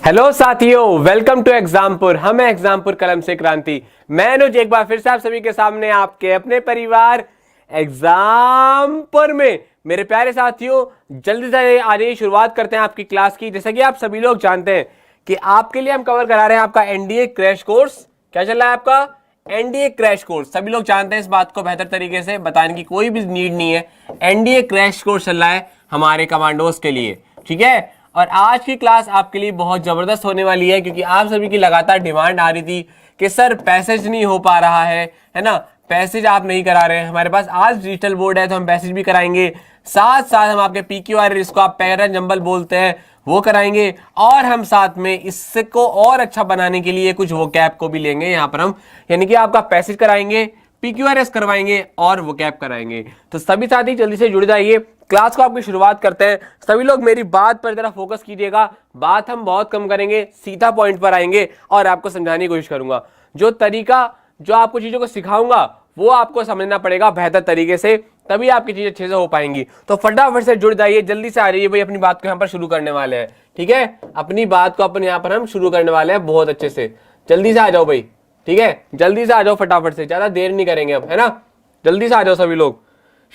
Hello साथियों, welcome to Exampur. हम हैं एग्जामपुर कलम से क्रांति। मैं अनुज एक बार फिर से आप सभी के सामने आपके अपने परिवार एग्जामपुर में। मेरे प्यारे साथियों, जल्दी से आज ही शुरुआत करते हैं आपकी क्लास की। जैसा कि आप सभी लोग जानते हैं कि आपके लिए हम कवर करा रहे हैं आपका एनडीए क्रैश कोर्स। क्या चल रहा है आपका? NDA crash course. सभी लोग जानते हैं, इस बात को बेहतर तरीके से बताने की कोई भी नीड नहीं है। एनडीए क्रैश कोर्स चल रहा है हमारे कमांडोज के लिए, ठीक है। और आज की क्लास आपके लिए बहुत जबरदस्त होने वाली है, क्योंकि आप सभी की लगातार डिमांड आ रही थी कि सर पैसेज नहीं हो पा रहा है ना, पैसेज आप नहीं करा रहे हैं। हमारे पास आज डिजिटल बोर्ड है तो हम पैसेज भी कराएंगे, साथ साथ हम आपके पीक्यूआर जिसको आप पैरन जंबल बोलते हैं वो कराएंगे, और हम साथ में इसको और अच्छा बनाने के लिए कुछ वोकैब को भी लेंगे यहाँ पर हम, यानी कि आपका पैसेज कराएंगे, पीक्यूआरएस करवाएंगे और वोकैब कराएंगे। तो सभी साथी जल्दी से जुड़ जाइए, क्लास को आपकी शुरुआत करते हैं। सभी लोग मेरी बात पर जरा फोकस कीजिएगा। बात हम बहुत कम करेंगे, सीधा पॉइंट पर आएंगे और आपको समझाने की कोशिश करूंगा। जो तरीका जो आपको चीजों को सिखाऊंगा वो आपको समझना पड़ेगा बेहतर तरीके से, तभी आपकी चीजें अच्छे से हो पाएंगी। तो फटाफट से जुड़ जाइए, जल्दी से आ जाइए भाई। अपनी बात को यहाँ पर शुरू करने वाले हैं, ठीक है। अपनी बात को अपन यहाँ पर हम शुरू करने वाले हैं बहुत अच्छे से। जल्दी से आ जाओ भाई, ठीक है। जल्दी से आ जाओ फटाफट से, ज्यादा देर नहीं करेंगे अब, है ना। जल्दी से आ जाओ सभी लोग।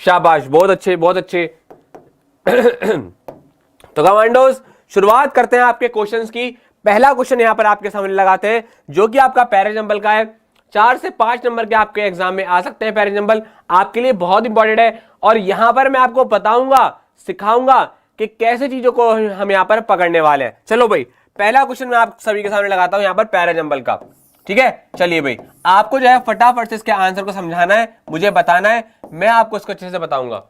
शाबाश, बहुत अच्छे बहुत अच्छे। तो कमांडोज, शुरुआत करते हैं आपके क्वेश्चंस की। पहला क्वेश्चन यहां पर आपके सामने लगाते हैं, जो कि आपका पैराजंबल का है। 4 से 5 नंबर के आपके एग्जाम में आ सकते हैं पैराजंबल, आपके लिए बहुत इंपॉर्टेंट है। और यहां पर मैं आपको बताऊंगा, सिखाऊंगा कि कैसे चीजों को हम यहां पर पकड़ने वाले हैं। चलो भाई, पहला क्वेश्चन मैं आप सभी के सामने लगाता हूं यहां पर पैराजंबल का, ठीक है। चलिए भाई, आपको जो है फटाफट से इसके आंसर को समझाना है, मुझे बताना है, मैं आपको इसको अच्छे से बताऊंगा।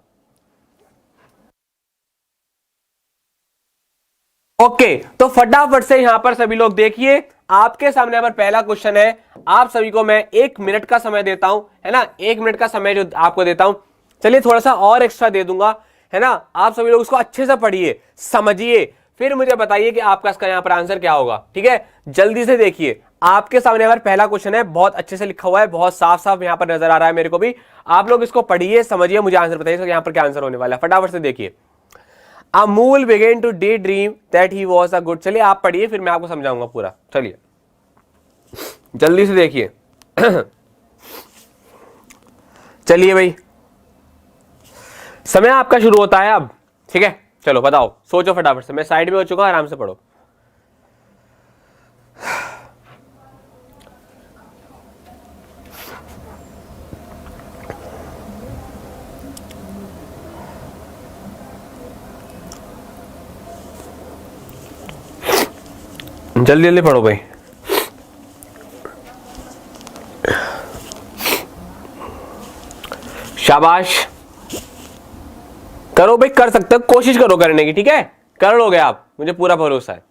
ओके, तो फटाफट से यहां पर सभी लोग देखिए, आपके सामने पर पहला क्वेश्चन है। आप सभी को मैं 1 मिनट का समय देता हूं, है ना। 1 मिनट का समय जो आपको देता हूं, चलिए थोड़ा सा और एक्स्ट्रा दे दूंगा, है ना। आप सभी लोग उसको अच्छे से पढ़िए, समझिए, फिर मुझे बताइए कि आपका इसका यहां पर आंसर क्या होगा, ठीक है। जल्दी से देखिए, आपके सामने यहाँ पर पहला क्वेश्चन है, बहुत अच्छे से लिखा हुआ है, बहुत साफ साफ यहां पर नजर आ रहा है मेरे को भी। आप लोग इसको पढ़िए, समझिए, मुझे आंसर बताइए यहां पर क्या आंसर होने वाला है। फटाफट से देखिए। Amul began to daydream that he was a good। चलिए आप पढ़िए, फिर मैं आपको समझाऊंगा पूरा। चलिए जल्दी से देखिए। चलिए भाई, समय आपका शुरू होता है अब, ठीक है। चलो बताओ, सोचो फटाफट से। मैं साइड में हो चुका, आराम से पढ़ो। जल्दी जल्दी पढ़ो भाई। शाबाश, करो भाई, कर सकते हो, कोशिश करो करने की, ठीक है। कर लोगे आप, मुझे पूरा भरोसा है।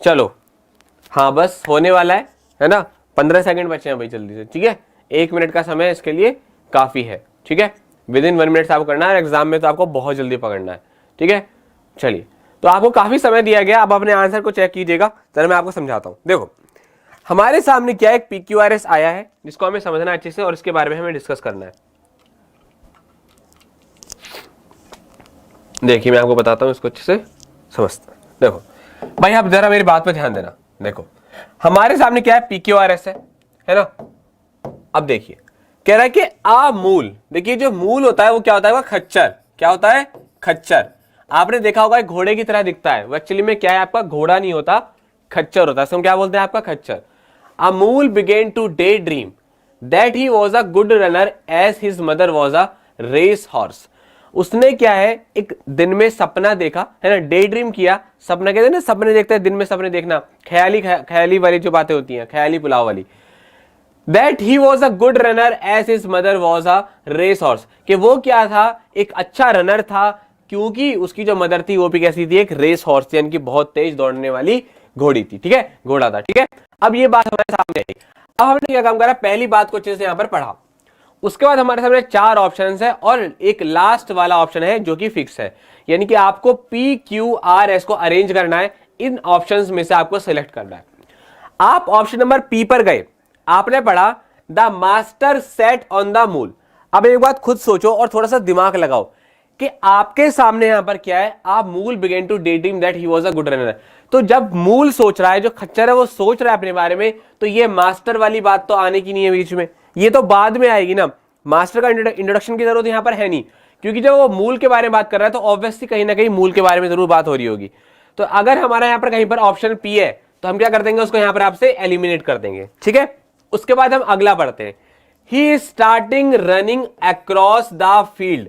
चलो, हाँ बस होने वाला है ना। 15 सेकंड बचे हैं भाई, जल्दी से, ठीक है। 1 मिनट का समय इसके लिए काफी है, ठीक है। विदिन 1 मिनट से आपको करना है, एग्जाम में तो आपको बहुत जल्दी पकड़ना है, ठीक है। चलिए, तो आपको काफी समय दिया गया, अब अपने आंसर को चेक कीजिएगा। चलो मैं आपको समझाता हूं। देखो, हमारे सामने क्या एक पीक्यूआरएस आया है, जिसको हमें समझना है अच्छे से और इसके बारे में हमें डिस्कस करना है। देखिए मैं आपको बताता हूं, इसको अच्छे से समझते हैं। देखो भाई, आप जरा मेरी बात पर ध्यान देना। देखो, हमारे सामने क्या है, पीक्यूआरएस है ना। अब देखिए, कह रहा है कि मूल। देखिए, जो मूल होता है वो क्या होता है, वो खच्चर। क्या होता है? खच्चर। आपने देखा होगा घोड़े की तरह दिखता है, वो एक्चुअली में क्या है, आपका घोड़ा नहीं होता, खच्चर होता है। हम क्या बोलते हैं, आपका खच्चर। A mule began to daydream that he was a good runner as his mother was a race horse. उसने क्या है, एक दिन में सपना देखा, है ना, डे ड्रीम किया। सपना कहते हैं ना, सपने देखते हैं, दिन में सपने देखना, ख्याली वाली जो बातें होती हैं, ख्याली पुलाव वाली। That he was a good runner as his mother was a race horse, कि वो क्या था, एक अच्छा रनर था, क्योंकि उसकी जो मदर थी वो भी कैसी थी, एक रेस हॉर्स, यानी कि बहुत तेज दौड़ने वाली घोड़ी थी, ठीक है, घोड़ा था, ठीक है। अब ये बात हमारे सामने आई। अब हमने क्या काम करा, पहली बात को अच्छे से यहां पर पढ़ा। उसके बाद हमारे सामने 4 ऑप्शंस है और एक लास्ट वाला ऑप्शन है जो कि फिक्स है, यानी कि आपको PQRS को अरेंज करना है। इन ऑप्शंस में से आपको सिलेक्ट करना है। आप ऑप्शन नंबर पी पर गए, आपने पढ़ा the master set on the मूल। अब एक बात खुद सोचो और थोड़ा सा दिमाग लगाओ कि आपके सामने यहां पर क्या है, आप mule began to daydream that he was a good runner. तो जब मूल सोच रहा है, जो खच्चर है वो सोच रहा है अपने बारे में, तो ये मास्टर वाली बात तो आने की नहीं है बीच में, ये तो बाद में आएगी ना। मास्टर का इंट्रोडक्शन की जरूरत यहां पर है नहीं, क्योंकि जब वो मूल के बारे में बात कर रहा है तो ऑब्वियसली कहीं ना कहीं मूल के बारे में जरूर बात हो रही होगी। तो अगर हमारा यहाँ पर कहीं पर ऑप्शन पी है तो हम क्या कर देंगे, उसको यहाँ पर आपसे एलिमिनेट कर देंगे, ठीक है। उसके बाद हम अगला पढ़ते हैं, he is starting running across the field.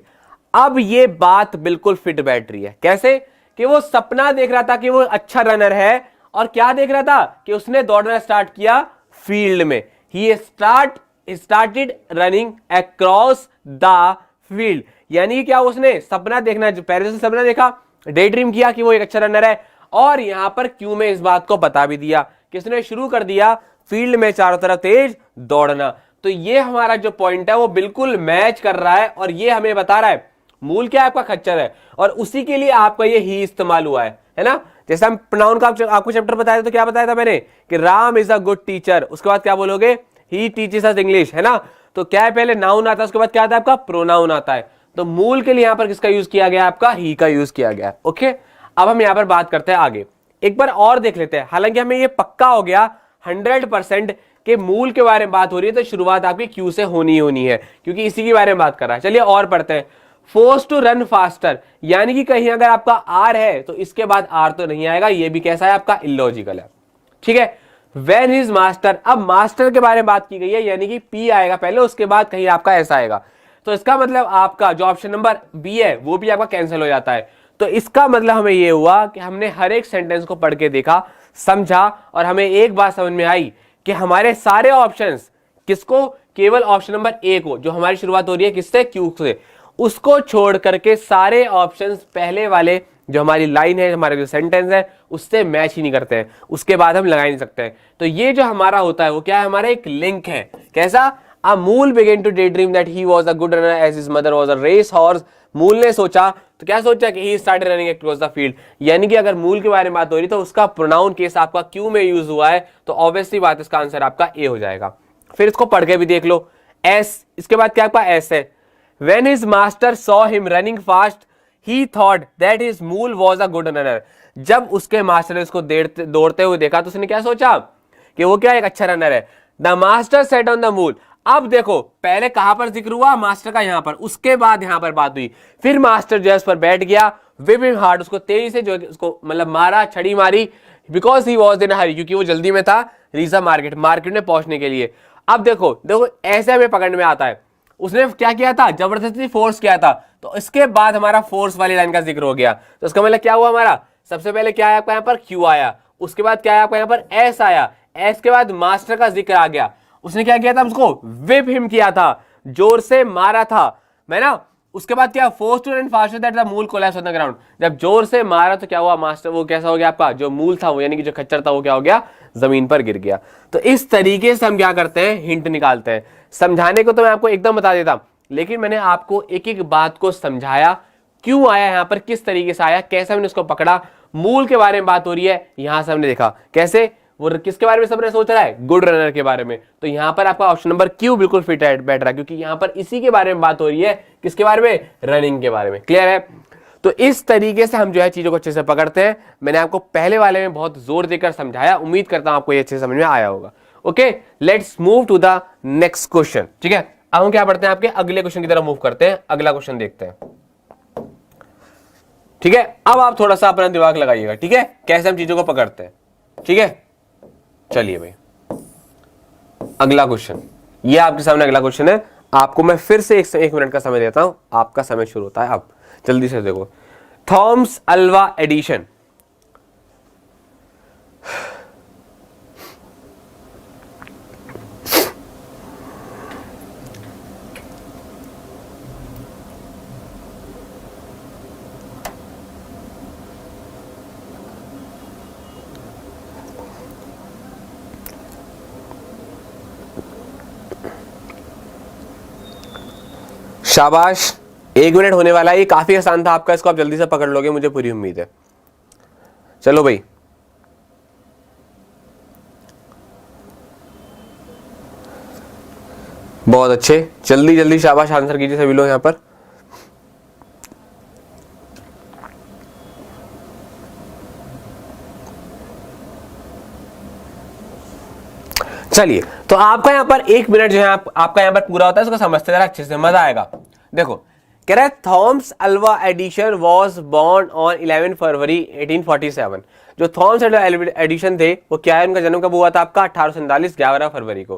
अब ये बात बिल्कुल फिट बैठ रही है। कैसे? कि वो सपना देख रहा था कि वो अच्छा रनर है, और क्या देख रहा था कि उसने दौड़ना स्टार्ट किया फील्ड में। ही started running across the field, यानी क्या उसने सपना देखना, पहले से सपना देखा, डे ड्रीम किया कि वो एक अच्छा रनर है, और यहां पर क्यू में इस बात को बता भी दिया कि उसने शुरू कर दिया फील्ड में चारों तरफ तेज दौड़ना। तो ये हमारा जो पॉइंट है वो बिल्कुल मैच कर रहा है, और ये हमें बता रहा है मूल क्या आपका खच्चर है, और उसी के लिए आपका ये ही इस्तेमाल हुआ है ना। जैसे हम प्रोनाउन का आपको चैप्टर बताया तो क्या बताया था मैंने कि Ram is a good teacher, उसके बाद क्या बोलोगे, ही टीचेस अस इंग्लिश, है ना। तो क्या है, पहले नाउन आता है, उसके बाद क्या आता है आपका प्रोनाउन आता है। तो मूल के लिए यहां पर किसका यूज किया गया, आपका ही का यूज किया गया। ओके, अब हम यहां पर बात करते हैं आगे, एक बार और देख लेते हैं। हालांकि हमें ये पक्का हो गया 100% के मूल के बारे में बात हो रही है, तो शुरुआत आपकी क्यू से होनी है, क्योंकि इसी के बारे में बात कर रहा है। चलिए और पढ़ते हैं, फोर्स टू रन फास्टर, यानी कि कहीं अगर आपका आर है तो इसके बाद आर तो नहीं आएगा, ये भी कैसा है आपका इलॉजिकल है, ठीक है। वेन हिज मास्टर, अब मास्टर के बारे में बात की गई है, यानी कि पी आएगा पहले, उसके बाद कहीं आपका ऐसा आएगा, तो इसका मतलब आपका जो ऑप्शन नंबर बी है वो भी आपका कैंसिल हो जाता है। तो इसका मतलब हमें ये हुआ कि हमने हर एक सेंटेंस को पढ़ के देखा, समझा, और हमें एक बात समझ में आई कि हमारे सारे ऑप्शंस किसको, केवल ऑप्शन नंबर ए को, जो हमारी शुरुआत हो रही है किससे, क्यू से, उसको छोड़ करके सारे ऑप्शंस पहले वाले जो हमारी लाइन है, हमारे जो सेंटेंस है उससे मैच ही नहीं करते हैं, उसके बाद हम लगा ही नहीं सकते हैं। तो ये जो हमारा होता है वो क्या है, हमारा एक लिंक है। कैसा? A mule began to daydream that he was a good runner as his mother was a race horse. Mule ने सोचा, तो क्या सोचा कि he started running across the field, यानी कि अगर मूल के बारे में बात हो रही तो उसका प्रोनाउन केस आपका क्यू में यूज हुआ है, तो ऑब्वियसली बात इसका आंसर आपका ए हो जाएगा। फिर इसको पढ़ के भी देख लो, एस, इसके बाद क्या आपका एस है, when his master saw him running fast he thought that his mule was a good runner। जब उसके मास्टर ने उसको दौड़ते हुए देखा तो उसने क्या सोचा कि वो क्या एक अच्छा रनर है। The master set on the मूल, अब देखो पहले कहां पर जिक्र हुआ मास्टर का, यहां पर, उसके बाद यहां पर बात हुई, फिर मास्टर जो है उस पर बैठ गया, विप हिम हार्ड, उसको तेजी से जो उसको मतलब मारा, छड़ी मारी, बिकॉज ही वॉज इन हरी, क्योंकि वो जल्दी में था, रीजा मार्केट में पहुंचने के लिए। अब देखो ऐसे हमें पकड़ में आता है, उसने क्या किया था, जबरदस्ती फोर्स किया था, तो इसके बाद हमारा फोर्स वाली लाइन का जिक्र हो गया। तो इसका मतलब क्या हुआ, हमारा सबसे पहले क्या है आपका यहाँ पर क्यू आया, उसके बाद क्या है आपका यहाँ पर एस आया, एस के बाद मास्टर का जिक्र आ गया। उसने क्या किया था, उसको विप हिम किया था, जोर से मारा था, है ना। उसके बाद क्या, force to run faster that the mule collapse on the ground, जब जोर से मारा तो क्या हुआ, मास्टर वो कैसा हो गया आपका, जो मूल था वो यानी कि जो खच्चर था वो क्या हो गया, जमीन पर गिर गया। तो इस तरीके से हम क्या करते हैं, हिंट निकालते हैं। समझाने को तो मैं आपको एकदम बता देता, लेकिन मैंने आपको एक एक बात को समझाया, क्यों आया यहां पर, किस तरीके से आया, कैसे हमने उसको पकड़ा। मूल के बारे में बात हो रही है, यहां से हमने देखा कैसे वो किसके बारे में सबने सोच रहा है, गुड रनर के बारे में। तो यहां पर आपका ऑप्शन नंबर क्यू बिल्कुल फिट बैठ रहा है, क्योंकि यहां पर इसी के बारे में बात हो रही है, किसके बारे में, रनिंग के बारे में। क्लियर है? तो इस तरीके से हम जो है चीजों को अच्छे से पकड़ते हैं। मैंने आपको पहले वाले में बहुत जोर देकर समझाया, उम्मीद करता हूं आपको ये अच्छे से समझ में आया होगा। Okay, let's move to the next question. ठीक है, अब हम क्या पढ़ते हैं, आपके अगले क्वेश्चन की तरफ मूव करते हैं। अगला क्वेश्चन देखते हैं। ठीक है, अब आप थोड़ा सा अपना दिमाग लगाइएगा, ठीक है, कैसे हम चीजों को पकड़ते हैं। ठीक है, चलिए भाई, अगला क्वेश्चन, ये आपके सामने अगला क्वेश्चन है। आपको मैं फिर से एक मिनट का समय देता हूं, आपका समय शुरू होता है अब, जल्दी से देखो। थॉम्स अल्वा एडिशन, शाबाश, 1 मिनट होने वाला है। ये काफी आसान था आपका, इसको आप जल्दी से पकड़ लोगे, मुझे पूरी उम्मीद है। चलो भाई, बहुत अच्छे, जल्दी जल्दी शाबाश आंसर कीजिए सभी लोग यहां पर। चलिए, तो आपका यहाँ पर 1 मिनट जो है आपका यहाँ पर पूरा होता है, उसको समझते जरा अच्छे से, मजा आएगा। देखो, कह रहा है Thomas Alva Edison was born on 11 February 1847। जो थॉमस अल्वा एडिशन थे वो क्या है, उनका जन्म कब हुआ था आपका 1847 11 फरवरी को।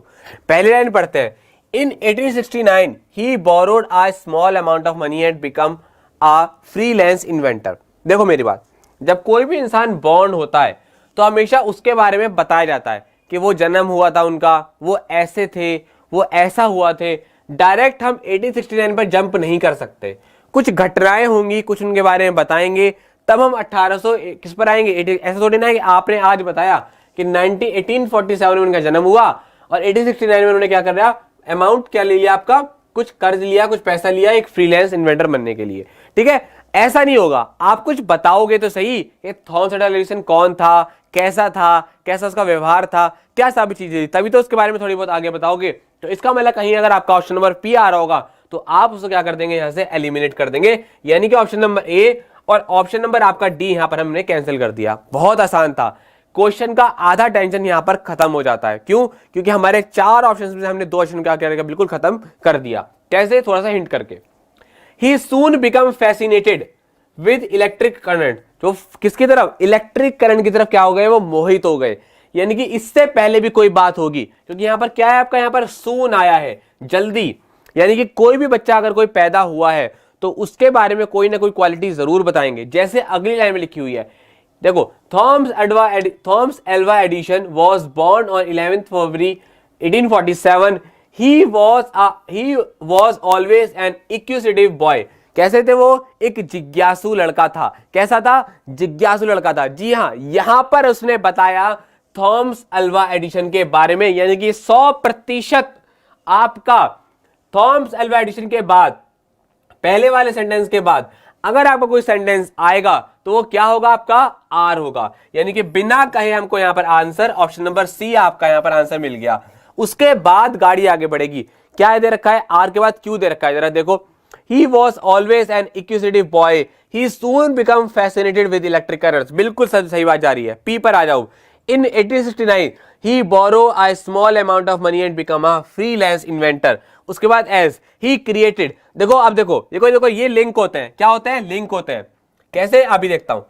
पहली लाइन पढ़ते हैं, in 1869 he borrowed a small amount of money and become a freelance inventor. देखो मेरी बात, जब कोई भी इंसान बॉर्न होता है तो हमेशा उसके बारे में बताया जाता है कि वो जन्म हुआ था उनका, वो ऐसे थे, वो ऐसा हुआ थे। डायरेक्ट हम 1869 पर जंप नहीं कर सकते, कुछ घटनाएं होंगी, कुछ उनके बारे में बताएंगे, तब हम 1800 किस पर आएंगे। ऐसा थोड़ी ना है कि आपने आज बताया कि 1847 में उनका जन्म हुआ और 1869 में उन्होंने क्या कर रहा, अमाउंट क्या ले लिया आपका, कुछ कर्ज लिया, कुछ पैसा लिया एक फ्रीलांस इन्वेंटर बनने के लिए। ठीक है, ऐसा नहीं होगा। आप कुछ बताओगे तो सही कि थॉमस अल्वा एडिसन कौन था, कैसा था, कैसा उसका व्यवहार था, क्या सब चीजें थी, तभी तो उसके बारे में थोड़ी बहुत आगे बताओगे। तो इसका मतलब कहीं अगर आपका ऑप्शन नंबर पी आ रहा होगा तो आप उसको क्या कर देंगे, यहां से एलिमिनेट कर देंगे, यानी कि ऑप्शन नंबर ए और ऑप्शन नंबर आपका डी यहां पर हमने कैंसिल कर दिया। बहुत आसान था, क्वेश्चन का आधा टेंशन यहां पर खत्म हो जाता है। क्यों? क्योंकि हमारे 4 ऑप्शन में हमने 2 ऑप्शन क्या किया, बिल्कुल खत्म कर दिया। कैसे, थोड़ा सा हिंट करके, he soon become fascinated with electric current. जो किसकी तरफ, इलेक्ट्रिक करंट की तरफ क्या हो गए, वो मोहित हो गए। यानी कि इससे पहले भी कोई बात होगी, क्योंकि यहां पर क्या है आपका, यहां पर सून आया है, जल्दी। यानी कि कोई भी बच्चा अगर कोई पैदा हुआ है तो उसके बारे में कोई ना कोई क्वालिटी जरूर बताएंगे। जैसे अगली लाइन में लिखी हुई है, देखो, Thomas Alva Edison was born on 11 February 1847। He was always an inquisitive boy. कैसे थे वो, एक जिज्ञासु लड़का था। कैसा था, जिज्ञासु लड़का था। जी हां, यहां पर उसने बताया थॉमस अल्वा एडिशन के बारे में, यानी कि 100% आपका थॉमस अल्वा एडिशन के बाद, पहले वाले सेंटेंस के बाद अगर आपका कोई सेंटेंस आएगा तो वो क्या होगा, आपका आर होगा। यानी कि बिना कहे हमको यहां पर आंसर, ऑप्शन नंबर सी आपका यहां पर आंसर मिल गया। उसके बाद गाड़ी आगे बढ़ेगी। क्या दे रखा है, आर के बाद क्यों दे रखा है, जरा देखो, he was always an inquisitive boy, he soon became fascinated with electric currents। बिल्कुल सही बात जा रही है। पी पर आ जाओ, in 1869 he borrowed a small amount of money and became a freelance inventor। उसके बाद as he created, देखो अब देखो देखो देखो, ये लिंक होते हैं, क्या होते हैं, लिंक होते हैं। कैसे, अभी देखता हूं।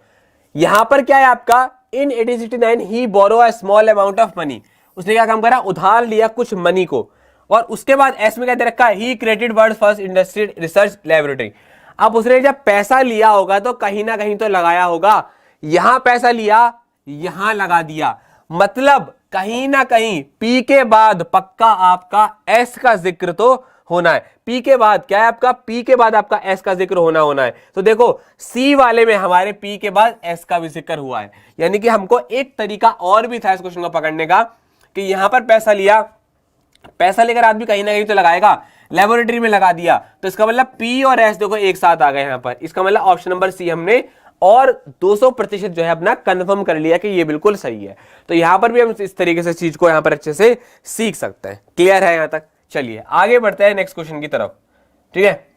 यहां पर क्या है आपका, in 1869 he borrowed a small amount of money। उसने क्या काम करा, उधार लिया कुछ मनी को, और उसके बाद एस में क्या दे रखा है, he created world first industrial research laboratory. अब उसने जब पैसा लिया होगा तो कहीं ना कहीं तो लगाया होगा। यहां पैसा लिया, यहां लगा दिया, मतलब कहीं ना कहीं पी के बाद पक्का आपका एस का जिक्र तो होना है। पी के बाद क्या है आपका, पी के बाद आपका एस का जिक्र होना है। तो देखो, सी वाले में हमारे पी के बाद एस का भी जिक्र हुआ है। यानी कि हमको एक तरीका और भी था इस क्वेश्चन को पकड़ने का, कि यहां पर पैसा लिया, पैसा लेकर आदमी कहीं ना कहीं तो लगाएगा, लेबोरेटरी में लगा दिया, तो इसका मतलब पी और एस देखो एक साथ आ गए यहां पर। इसका मतलब ऑप्शन नंबर सी हमने और 200% जो है अपना कंफर्म कर लिया कि ये बिल्कुल सही है। तो यहां पर भी हम इस तरीके से चीज को यहां पर अच्छे से सीख सकते हैं। क्लियर है यहां तक? चलिए आगे बढ़ते हैं नेक्स्ट क्वेश्चन की तरफ। ठीक है,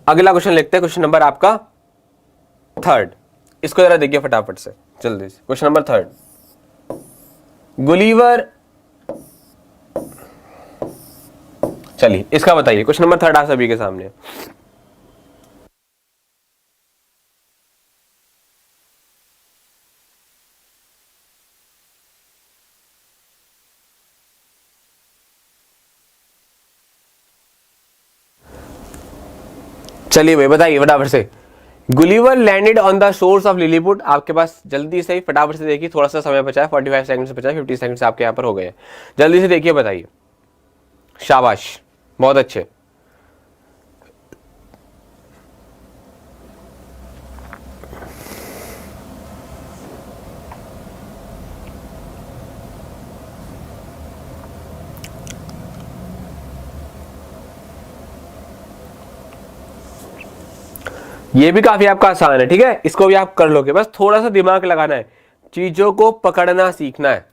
अगला क्वेश्चन लिखते हैं, क्वेश्चन नंबर आपका 3। इसको जरा देखिए फटाफट से, जल्दी से। क्वेश्चन नंबर 3, गुलिवर, चलिए इसका बताइए। क्वेश्चन नंबर 3 आप सभी के सामने। चलिए भाई बताइए फटाफट से। Gulliver landed on the shores of Lilliput. आपके पास जल्दी से फटाफट से देखिए, थोड़ा सा समय बचा है, 45 सेकंड से बचा है, 50 सेकंड से आपके यहां पर हो गए। जल्दी से देखिए, बताइए। शाबाश, बहुत अच्छे। ये भी काफी आपका आसान है। ठीक है, इसको भी आप कर लोगे, बस थोड़ा सा दिमाग लगाना है, चीजों को पकड़ना सीखना है।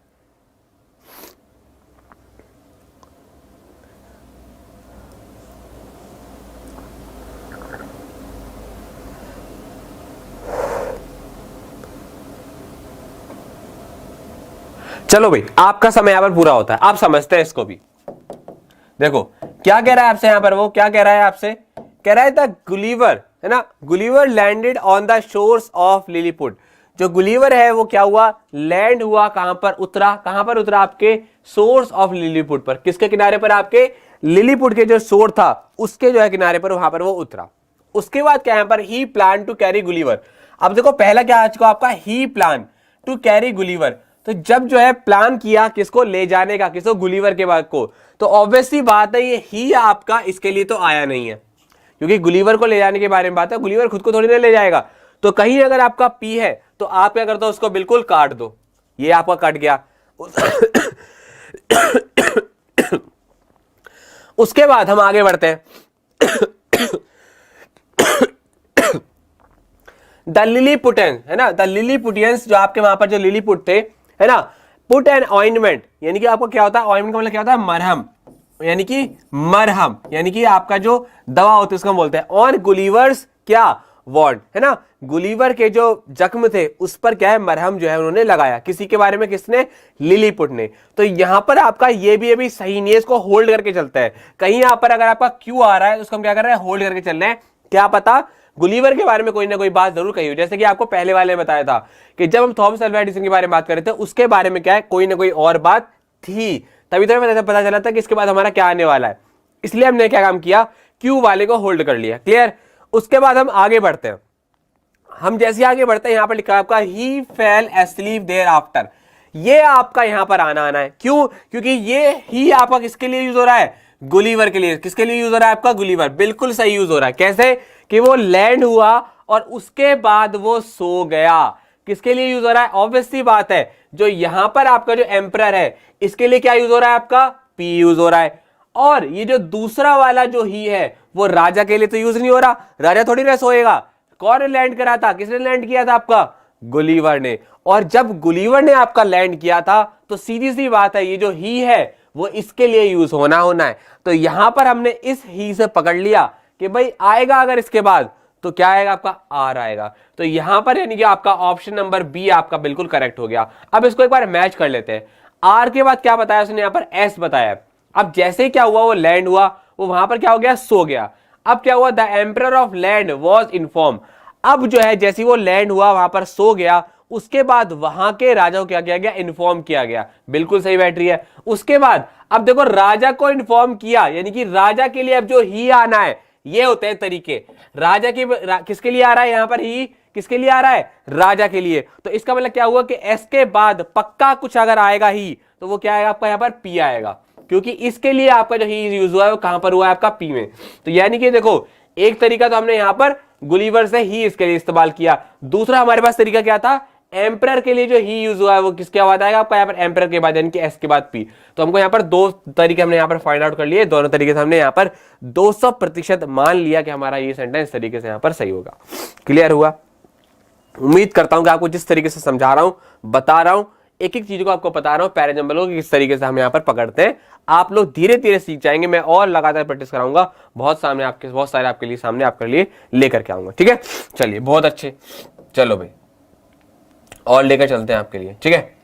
चलो भाई, आपका समय यहां पर पूरा होता है, आप समझते हैं इसको भी। देखो क्या कह रहा है आपसे यहां पर, वो क्या कह रहा है आपसे, कह रहा है द गुलीवर, है ना, Gulliver landed on the shores of Lilliput. जो गुलीवर है वो क्या हुआ, लैंड हुआ, कहां पर उतरा, कहां पर उतरा, आपके सोर्स ऑफ लिलीपुट पर। किसके किनारे पर, आपके लिलीपुट के जो शोर था उसके जो है किनारे पर, वहां पर वो उतरा। उसके बाद क्या यहां पर, ही प्लान टू कैरी गुलीवर। अब देखो पहला क्या आ चुका आपका, ही प्लान टू कैरी गुलीवर। तो जब जो है प्लान किया किसको ले जाने का, किसको, गुलीवर के बाद को, तो ऑब्वियसली बात है ये ही आपका इसके लिए तो आया नहीं है, क्योंकि गुलीवर को ले जाने के बारे में बात है, गुलीवर खुद को थोड़ी ना ले जाएगा। तो कहीं अगर आपका पी है तो आप क्या करते हो, उसको बिल्कुल काट दो, ये आपका कट गया। उसके बाद हम आगे बढ़ते हैं। द लिलीपुटियंस, है ना, द लिलीपुटियंस, जो आपके वहां पर जो लिलीपुट थे, है ना, पुट एन ऑइंटमेंट, यानी कि आपको क्या होता है, ऑइंटमेंट का मतलब क्या होता है, मरहम, यानी कि मरहम, यानी कि आपका जो दवा होती है उसको हम बोलते हैं, ऑन गुलीवर्स क्या, वॉन्ड, है ना, गुलीवर के जो जख्म थे उस पर क्या है, मरहम जो है उन्होंने लगाया। किसी के बारे में, किसने, लिलीपुट ने। तो यहां पर आपका ये भी सही नहीं है, इसको होल्ड करके चलता है। कहीं यहां पर अगर आपका क्यू आ रहा है तो उसको हम क्या कर रहे हैं, होल्ड करके चल रहे हैं। क्या पता गुलीवर के बारे में कोई ना कोई बात जरूर कही हो, जैसे कि आपको पहले वाले में बताया था कि जब हम थॉमस अल्वा एडिसन के बारे में बात कर रहे थे उसके बारे में क्या है, कोई ना कोई और बात थी, तभी तो हमें पता चला था कि इसके बाद हमारा क्या आने वाला है। इसलिए हमने क्या काम किया, क्यू वाले को होल्ड कर लिया। क्लियर। उसके बाद हम आगे बढ़ते हैं। हम जैसे आगे बढ़ते हैं, यहां पर लिखा है आपका ही फेल एस्लीप देयर आफ्टर। ये आपका यहां पर आना है। क्यों, क्योंकि ये ही आपका किसके लिए यूज हो रहा है, गुलीवर के लिए। किसके लिए यूज हो रहा है आपका, गुलीवर। बिल्कुल सही यूज हो रहा है। कैसे कि वो लैंड हुआ और उसके बाद वो सो गया। किसके लिए यूज हो रहा है, ऑब्वियसली बात है, जो यहां पर आपका जो एम्परर है इसके लिए क्या यूज हो रहा है आपका, पी यूज हो रहा है। और ये जो दूसरा वाला जो ही है वो राजा के लिए तो यूज नहीं हो रहा, राजा थोड़ी ना सोएगा। कौन ने लैंड करा था, किसने लैंड किया था, आपका गुलीवर ने। और जब गुलीवर ने आपका लैंड किया था तो सीधी सी बात है, ये जो ही है वो इसके लिए यूज होना है। तो यहां पर हमने इस ही से पकड़ लिया कि भाई आएगा अगर इसके बाद तो क्या आएगा आपका, आर आएगा। तो यहां पर यानी कि आपका ऑप्शन नंबर बी आपका बिल्कुल करेक्ट हो गया। अब इसको एक बार मैच कर लेते हैं। आर के बाद क्या बताया उसने, यहां पर एस बताया। अब जैसे ही क्या हुआ, वो लैंड हुआ, वो वहां पर क्या हो गया, सो गया। अब क्या हुआ, the emperor of land was inform. अब जो है जैसे वो लैंड हुआ, वहां पर सो गया, उसके बाद वहां के राजा को क्या किया गया, इन्फॉर्म किया गया। बिल्कुल सही बैठ रही है। उसके बाद अब देखो राजा को इन्फॉर्म किया, यानी कि राजा के लिए अब जो ही आना है, ये होते हैं तरीके। राजा के किसके लिए आ रहा है, यहां पर ही किसके लिए आ रहा है, राजा के लिए। तो इसका मतलब क्या हुआ कि एस के बाद पक्का कुछ अगर आएगा ही तो वो क्या आएगा आपका, यहां पर पी आएगा, क्योंकि इसके लिए आपका जो ही यूज हुआ है वो कहां पर हुआ है, आपका पी में। तो यानी कि देखो एक तरीका तो हमने यहां पर गुलीवर से ही इसके लिए इस्तेमाल किया। दूसरा हमारे पास तरीका क्या था, एम्परर के लिए जो ही यूज हुआ है वो किसके बाद आएगा आपका, यहाँ पर एम्परर के बाद यानी कि एस के बाद पी। तो हमको यहाँ पर दो तरीके हमने यहाँ पर फाइंड आउट कर लिए। दोनों तरीके से हमने यहाँ पर 200% मान लिया कि हमारा ये सेंटेंस तरीके से यहाँ पर सही होगा। क्लियर हुआ। उम्मीद करता हूं कि आपको जिस तरीके से समझा रहा हूं, बता रहा हूं, एक एक चीज को आपको बता रहा हूं, पैरा एग्जाम्पल को किस तरीके से हम यहाँ पर पकड़ते हैं, आप लोग धीरे धीरे सीख जाएंगे। मैं और लगातार प्रैक्टिस कराऊंगा, बहुत सारे आपके लिए सामने आपके लिए लेकर के आऊंगा। ठीक है, चलिए बहुत अच्छे। चलो भाई और लेकर चलते हैं आपके लिए। ठीक है,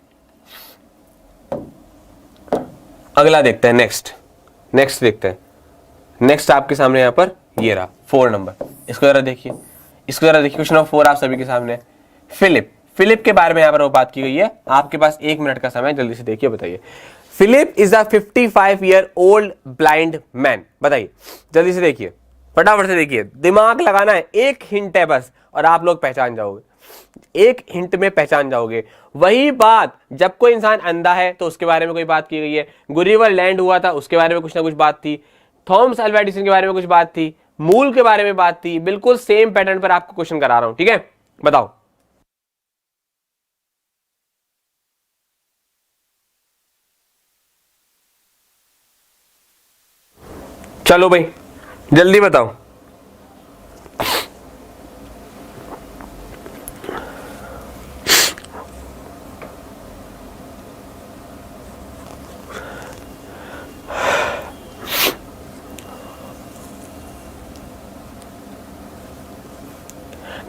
अगला देखते हैं। नेक्स्ट देखते हैं। नेक्स्ट आपके सामने यहाँ पर ये रहा 4 नंबर। इसको जरा देखिए, क्वेश्चन नंबर 4 आप सभी के सामने। फिलिप के बारे में यहाँ पर वो बात की गई है। आपके पास 1 मिनट का समय, जल्दी से देखिए, बताइए। Philip is a 55 year old blind man. बताइए जल्दी से देखिए, फटाफट से देखिए, दिमाग लगाना है। एक हिंट है बस और आप लोग पहचान जाओगे, एक हिंट में पहचान जाओगे। वही बात जब कोई इंसान अंधा है तो उसके बारे में कोई बात की गई है, गुलिवर लैंड हुआ था उसके बारे में कुछ ना कुछ बात थी, थॉमस अल्वा एडिसन के बारे में कुछ बात थी, मूल के बारे में बात थी। बिल्कुल सेम पैटर्न पर आपको क्वेश्चन करा रहा हूं। ठीक है, बताओ। चलो भाई जल्दी बताओ।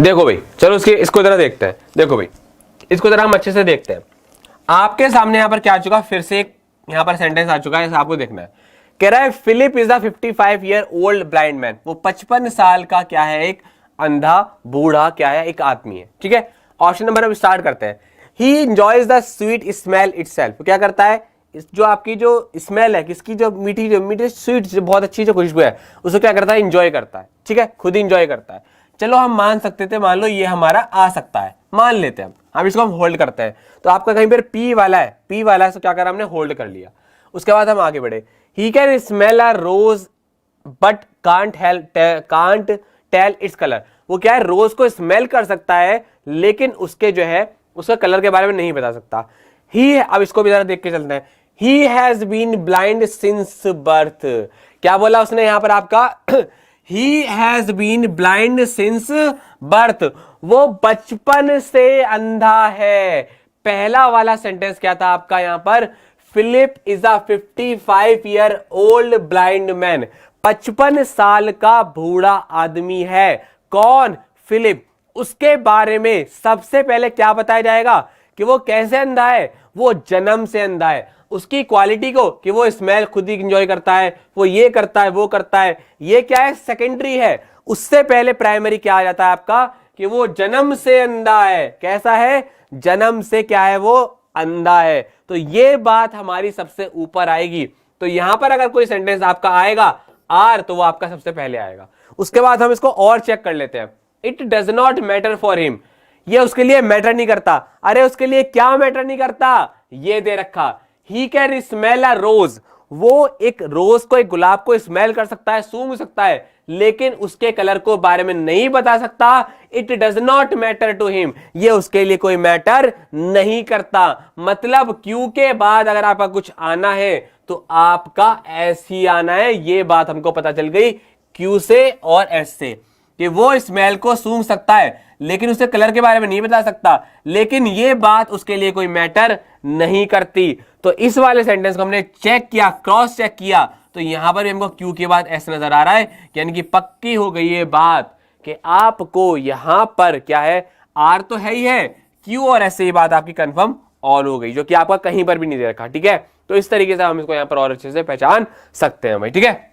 देखो भाई, चलो इसको जरा देखते हैं। देखो भाई, इसको जरा हम अच्छे से देखते हैं। आपके सामने यहां पर क्या आ चुका, फिर से एक यहां पर सेंटेंस आ चुका है, आपको देखना है। कह रहा है Philip is the 55 year old blind man, वो 55 साल का क्या है, एक अंधा बूढ़ा क्या है, एक आदमी है। ठीक है, ऑप्शन नंबर हम स्टार्ट करते हैं। He enjoys the sweet smell itself, क्या करता है, जो आपकी जो स्मेल है, किसकी, जो मीठी स्वीट, जो बहुत अच्छी जो खुशबू है, उसको क्या करता है, इंजॉय करता है। ठीक है, खुद ही इंजॉय करता है। चलो हम मान सकते थे, मान लो ये हमारा आ सकता है, मान लेते हैं हम इसको हम होल्ड करते हैं। तो आपका कहीं पर पी वाला है, पी वाला है, तो क्या करा हमने, होल्ड कर लिया। उसके बाद हम आगे बढ़े। He can smell a rose but can't tell its colour, वो क्या है, रोज को स्मेल कर सकता है लेकिन उसके जो है उसका कलर के बारे में नहीं बता सकता। ही, अब इसको भी जरा देख के चलते हैं। He has been blind since birth, क्या बोला उसने यहां पर आपका he has been blind since birth, वो बचपन से अंधा है। पहला वाला सेंटेंस क्या था आपका यहां पर, Philip is a 55 year old blind man, 55 साल का बूढ़ा आदमी है। कौन, फिलिप। उसके बारे में सबसे पहले क्या बताया जाएगा कि वो कैसे अंधा है, वो जन्म से अंधा है। उसकी क्वालिटी को कि वो स्मेल खुद ही इंजॉय करता है, वो ये करता है, वो करता है, ये क्या है, सेकेंडरी है। उससे पहले प्राइमरी क्या आ जाता है आपका, कि वो जन्म से अंधा है। कैसा है, जन्म से क्या है, वो अंधा है। तो ये बात हमारी सबसे ऊपर आएगी। तो यहां पर अगर कोई सेंटेंस आपका आएगा आर, तो वो आपका सबसे पहले आएगा। उसके बाद हम इसको और चेक कर लेते हैं। It does not matter for him, ये उसके लिए मैटर नहीं करता। अरे उसके लिए क्या मैटर नहीं करता, ये दे रखा। ही कैन स्मेल अ रोज, वो एक रोज को, एक गुलाब को स्मेल कर सकता है, सूंघ सकता है, लेकिन उसके कलर को बारे में नहीं बता सकता। It does not matter to him, ये उसके लिए कोई मैटर नहीं करता। मतलब क्यू के बाद अगर आपका कुछ आना है तो आपका एस ही आना है। ये बात हमको पता चल गई क्यू से और एस से, कि वो स्मेल को सूंघ सकता है लेकिन उसके कलर के बारे में नहीं बता सकता, लेकिन ये बात उसके लिए कोई मैटर नहीं करती। तो इस वाले सेंटेंस को हमने चेक किया, क्रॉस चेक किया, तो यहां पर भी हमको क्यू के बाद एस नजर आ रहा है, यानी कि पक्की हो गई ये बात कि आपको यहां पर क्या है, आर तो है ही है, क्यू और एस से ये बात आपकी कंफर्म ऑन हो गई, जो कि आपका कहीं पर भी नहीं दे रखा। ठीक है, तो इस तरीके से हम इसको यहां पर और अच्छे से पहचान सकते हैं भाई। ठीक है,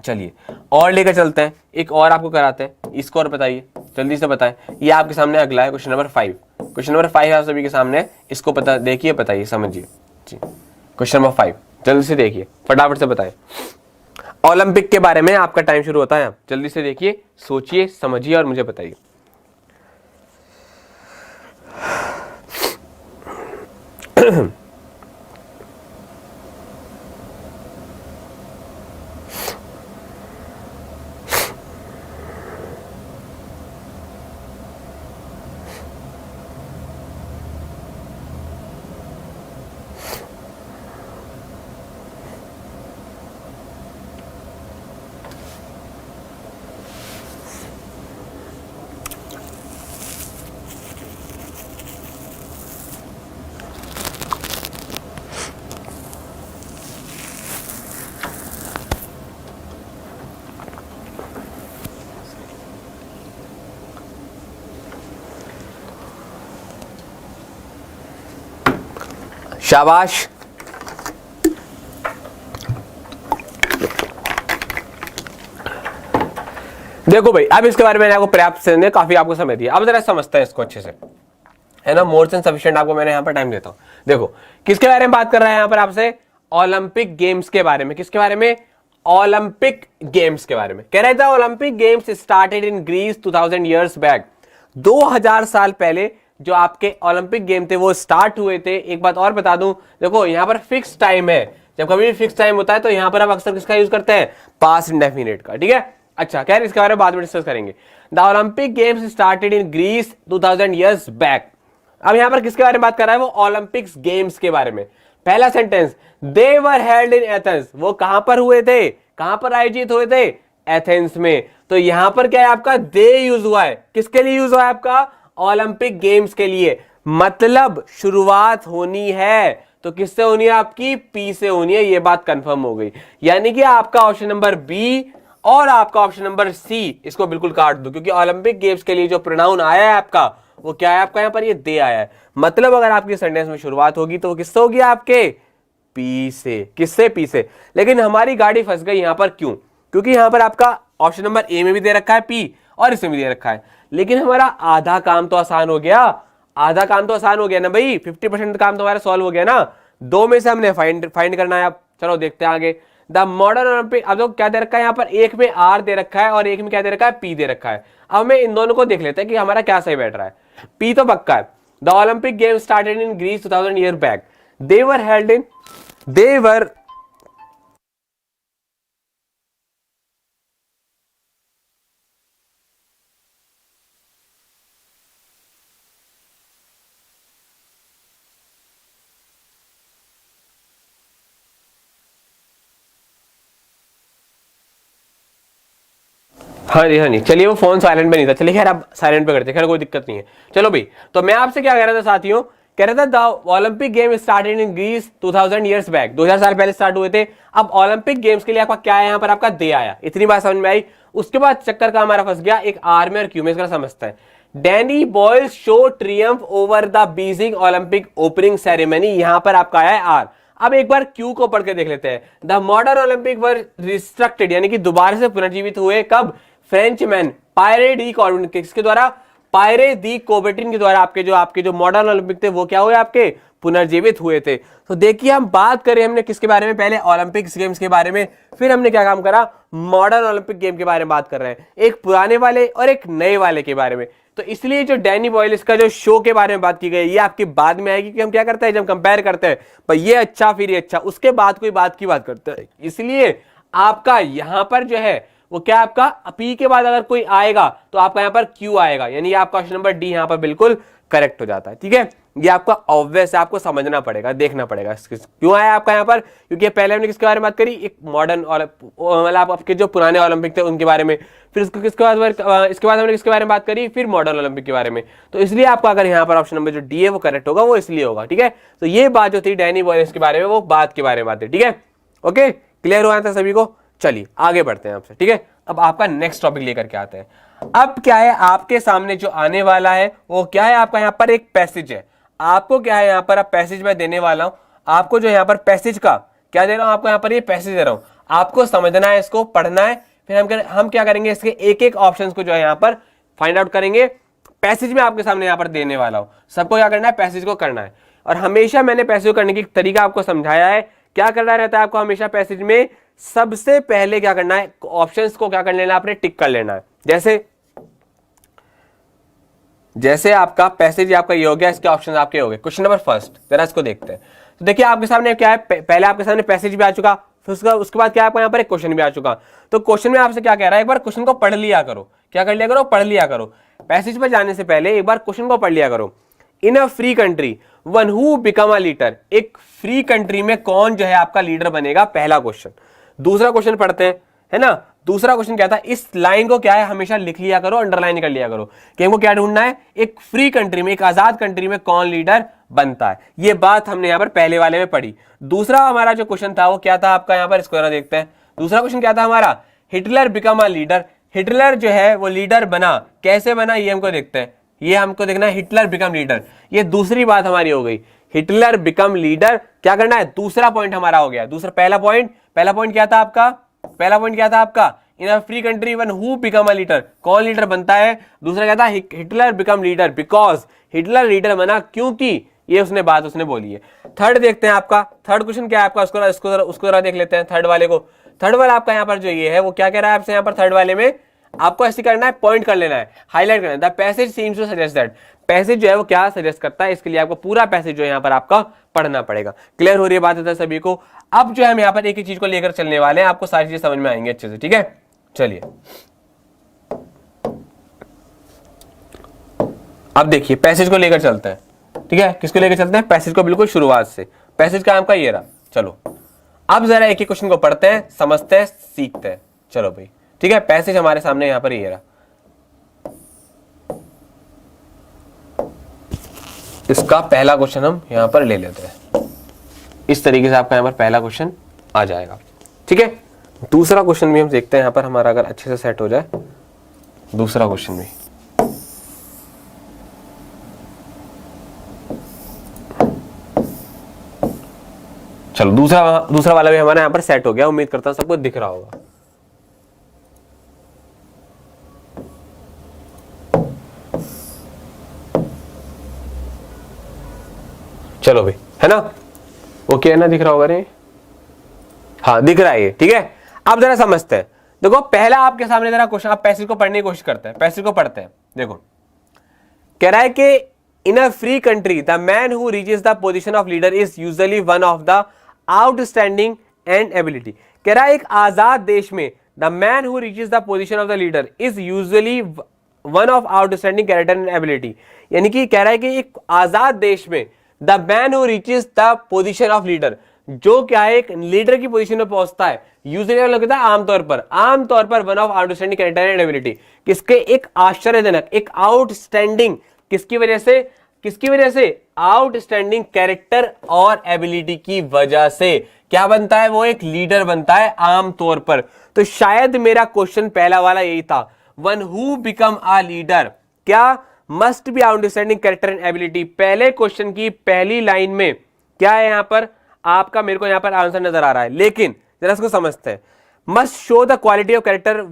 चलिए और लेकर चलते हैं, एक और आपको कराते हैं, इसको और बताइए, जल्दी से बताएं। ये आपके सामने अगला है क्वेश्चन नंबर 5। क्वेश्चन नंबर 5 आप सभी के सामने है, इसको पता देखिए, बताइए, समझिए जी। क्वेश्चन नंबर 5 जल्दी से देखिए, फटाफट से बताएं। ओलंपिक के बारे में आपका टाइम शुरू होता है, जल्दी से देखिए, सोचिए, समझिए और मुझे बताइए। शाबाश, देखो भाई, अब इसके बारे में मैंने आपको पर्याप्त से काफी आपको समय दिया, अब जरा समझते हैं इसको अच्छे से, है ना। मोर देन सफिशिएंट आपको मैंने यहां पर टाइम देता हूं। देखो किसके बारे में बात कर रहा है यहां पर आपसे, ओलंपिक गेम्स के बारे में। किसके बारे में, ओलंपिक गेम्स के बारे में। कह रहा था Olympic games started in Greece 2000 years back, 2000 साल पहले जो आपके ओलंपिक गेम थे वो स्टार्ट हुए थे। एक बात और बता दूं, देखो यहां पर फिक्स टाइम है, जब कभी भी फिक्स टाइम होता है तो यहां पर आप अक्सर किसका यूज करते हैं, पास्ट इंडेफिनिट का। ठीक है, अच्छा, खैर इसके बारे में बाद में डिस्कस करेंगे। The Olympic games started in Greece 2000 years back. अब यहां पर किसके बारे में बात कर रहा है, वो ओलंपिक्स गेम्स के बारे में। पहला sentence, they were held in Athens, वो कहां पर हुए थे, कहां पर आयोजित हुए थे, एथेंस में। तो यहां पर क्या है आपका, दे यूज हुआ है, किसके लिए यूज हुआ है आपका, ओलंपिक गेम्स के लिए। मतलब शुरुआत होनी है तो किससे होनी है आपकी, पी से होनी है, ये बात कंफर्म हो गई। यानी कि आपका ऑप्शन नंबर बी और आपका ऑप्शन नंबर सी, इसको बिल्कुल काट दो, क्योंकि ओलंपिक गेम्स के लिए जो प्रोनाउन आया है आपका वो क्या है आपका यहाँ पर, ये दे आया है। मतलब अगर आपकी सेंटेंस में शुरुआत होगी तो वो किससे होगी, आपके पी से। किससे, पी से। लेकिन हमारी गाड़ी फंस गई यहाँ पर, क्यों? क्योंकि यहाँ पर आपका ऑप्शन नंबर ए में भी दे रखा है पी और इसमें भी दे रखा है, लेकिन हमारा आधा काम तो आसान हो गया। आधा काम तो आसान हो गया ना भाई, 50% काम तो हमारा सॉल्व हो गया ना। दो में से हमने फाइंड करना है। अब चलो देखते हैं आगे। द मॉडर्न ओलंपिक, अब तो क्या दे रखा है यहाँ पर, एक में आर दे रखा है और एक में क्या दे रखा है, पी दे रखा है। अब हमें इन दोनों को देख लेते हैं कि हमारा क्या सही बैठ रहा है। पी तो पक्का है। The Olympic game started in Greece 2000 year back, they were held in, they were, हाँ जी हाँ जी, चलिए वो फोन साइलेंट पे नहीं था, चलिए खैर अब साइलेंट पे करते, खैर कोई दिक्कत नहीं है। चलो भाई, तो मैं आपसे क्या कह रहा था साथियों, कह रहा था the Olympic game started in Greece 2000 years back, 2000 साल पहले स्टार्ट हुए थे। अब ओलंपिक गेम्स के लिए आपका क्या है यहाँ पर, आपका दे आया, इतनी बात समझ में आई। उसके बाद चक्कर का हमारा फंस गया एक आर में और क्यू में, इसका समझते हैं। Danny Boyle show Triumph over the Beijing Olympic opening ceremony, यहां पर आपका आया है आर। अब एक बार क्यू को पढ़ के देख लेते हैं। द मॉडर्न ओलंपिक वर रिस्ट्रक्टेड, यानी कि दोबारा से पुनर्जीवित हुए, कब? फ्रेंचमैन पायरे डी कॉर्बिन, किसके द्वारा? पायरे दी कोबेटिन के द्वारा। आपके जो मॉडर्न ओलंपिक थे वो क्या हुए, आपके पुनर्जीवित हुए थे। तो देखिए हम बात करें हमने किसके बारे में, पहले ओलंपिक गेम्स के बारे में, फिर हमने क्या काम करा, मॉडर्न ओलंपिक गेम के बारे में बात कर रहे हैं, एक पुराने वाले और एक नए वाले के बारे में। तो इसलिए जो डैनी बॉयल इसका जो शो के बारे में बात की गई, ये आपकी बाद में आएगी कि हम क्या करते हैं, जब कंपेयर करते हैं पर ये अच्छा फिर ये अच्छा, उसके बाद कोई बात की बात करते हैं। इसलिए आपका यहां पर जो है वो क्या, आपका पी के बाद अगर कोई आएगा तो आपका यहाँ पर क्यू आएगा, यानी आपका ऑप्शन नंबर डी यहाँ पर बिल्कुल करेक्ट हो जाता है। ठीक है, ये आपका ऑब्वियस है, आपको समझना पड़ेगा, देखना पड़ेगा क्यों आया आपका यहाँ पर, क्योंकि पहले हमने किसके बारे में बात करी, एक मॉडर्न मतलब आपके जो पुराने ओलंपिक थे उनके बारे में, फिर इसके बाद हमने किसके बारे में बात करी, फिर मॉडर्न ओलंपिक के बारे में। तो इसलिए आपका अगर यहाँ पर ऑप्शन नंबर जो डी है वो करेक्ट होगा, वो इसलिए होगा। ठीक है, तो ये बात जो थी डैनी बॉयल के बारे में, वो बात के बारे में बात है। ठीक है, ओके, क्लियर हुआ था सभी को? चलिए आगे बढ़ते हैं आपसे। ठीक है, अब आपका नेक्स्ट टॉपिक लेकर के आते हैं। अब क्या है आपके सामने जो आने वाला है वो क्या है, आपका यहाँ पर एक पैसेज है। आपको क्या है यहाँ पर, अब पैसेज में देने वाला हूं आपको, जो यहाँ पर पैसेज का क्या दे रहा हूं आपको, यहाँ पर ये पैसेज दे रहा हूं, आपको समझना है, इसको पढ़ना है, फिर हम क्या करेंगे, इसके एक एक ऑप्शंस को जो है यहाँ पर फाइंड आउट करेंगे। पैसेज में आपके सामने यहाँ पर देने वाला हूं, सबको क्या करना है, पैसेज को करना है। और हमेशा मैंने पैसेज को करने की तरीका आपको समझाया है, क्या करना रहता है आपको हमेशा पैसेज में, सबसे पहले क्या करना है, ऑप्शंस को क्या कर लेना, आपने टिक कर लेना है। जैसे आपका पैसेज आपका ये हो गया, इसके ऑप्शंस आपके हो गए। क्वेश्चन नंबर फर्स्ट, जरा इसको देखते हैं। तो देखिए आपके सामने क्या है, पहले आपके सामने पैसेज भी आ चुका, फिर उसके बाद क्या है आपको यहाँ पर एक क्वेश्चन भी आ चुका। तो क्वेश्चन में आपसे क्या कह रहा है, एक बार क्वेश्चन को पढ़ लिया करो, क्या कर लिया करो, पढ़ लिया करो। पैसेज पर जाने से पहले एक बार क्वेश्चन को पढ़ लिया करो। In a free country one who become a leader, एक फ्री कंट्री में कौन जो है आपका लीडर बनेगा, पहला क्वेश्चन। दूसरा क्वेश्चन पढ़ते हैं, है ना। दूसरा क्वेश्चन क्या था, इस लाइन को क्या है हमेशा लिख लिया करो, अंडरलाइन कर लिया करो कि हमको क्या ढूंढना है, एक फ्री कंट्री में, एक आजाद कंट्री में कौन लीडर बनता है। ये बात हमने यहां पर पहले वाले में पढ़ी। दूसरा हमारा जो क्वेश्चन था वो क्या था आपका, यहां पर इसको जरा देखते हैं। दूसरा क्वेश्चन क्या था हमारा, Hitler become a leader, Hitler जो है वो लीडर बना, कैसे बना ये हमको देखते हैं, ये हमको देखना है, हिटलर बिकम लीडर। ये दूसरी बात हमारी हो गई, हिटलर बिकम लीडर, क्या करना है, दूसरा पॉइंट हमारा हो गया। दूसरा पहला पॉइंट क्या था आपका, पहला पॉइंट क्या था आपका, in a free country one who become a leader, कौन लीडर बनता है। दूसरा क्या था, Hitler become leader because, Hitler leader बना क्योंकि, ये उसने बात उसने बोली है। थर्ड देखते हैं आपका, थर्ड क्वेश्चन क्या है आपका, उसको जरा देख लेते हैं थर्ड वाले को। थर्ड वाला आपका यहाँ पर जो ये है वो क्या कह रहा है आपसे, यहाँ पर थर्ड वाले में आपको ऐसे करना है, पॉइंट कर लेना है, हाईलाइट करना है। The passage seems to suggest that, passage जो है वो क्या सजेस्ट करता है, इसके लिए आपको पूरा पैसेज जो है यहाँ पर आपका पढ़ना पड़ेगा। क्लियर हो रही है बात है सभी को? अब जो है हम यहाँ पर एक ही चीज को लेकर चलने वाले हैं, आपको सारी चीजें समझ में आएंगे अच्छे से। ठीक है, चलिए अब देखिए पैसेज को लेकर चलते हैं। ठीक है, किसको लेकर चलते हैं, पैसेज को, बिल्कुल शुरुआत से। पैसेज का आपका ये रहा। चलो अब जरा एक ही क्वेश्चन को पढ़ते हैं, समझते हैं, सीखते हैं। चलो भाई, ठीक है, पैसेज हमारे सामने यहां पर ये रहा। इसका पहला क्वेश्चन हम यहां पर ले लेते हैं, इस तरीके से आपका यहां पर पहला क्वेश्चन आ जाएगा। ठीक है, दूसरा क्वेश्चन भी हम देखते हैं यहां पर हमारा, अगर अच्छे से सेट हो जाए दूसरा क्वेश्चन भी। दूसरा वाला भी हमारा यहाँ पर सेट हो गया। उम्मीद करता हूं सबको दिख रहा होगा। चलो भाई, है ना, ओके है ना, दिख रहा होगा रे, हाँ दिख रहा है ये, ठीक है। अब जरा समझते हैं। देखो पहला आपके सामने जरा क्वेश्चन, आप पैसेज को पढ़ने की कोशिश करते हैं, पैसेज को पढ़ते हैं। देखो कह रहा है कि in a free country the man who reaches the position of leader is usually one of the outstanding and ability. कह रहा है एक आजाद देश में the man who reaches the position of the leader is usually one of outstanding character and ability. यानी कि कह रहा है कि एक आजाद देश में the man who reaches the position of leader, जो क्या है एक लीडर की पोजीशन में पहुंचता है, यूजुअली लगता है आमतौर पर one of outstanding character and ability, किसके, एक आश्चर्यजनक, एक आउटस्टैंडिंग, किसकी वजह से आउटस्टैंडिंग कैरेक्टर और एबिलिटी की वजह से क्या बनता है, वो एक लीडर बनता है आमतौर पर। तो शायद मेरा क्वेश्चन पहला वाला यही था, one who become a leader क्या must be outstanding character and ability. पहले क्वेश्चन की पहली लाइन में क्या है, यहां पर आपका मेरे को यहां पर आंसर नजर आ रहा है, लेकिन जरा इसको समझते हैं। Must show the quality of character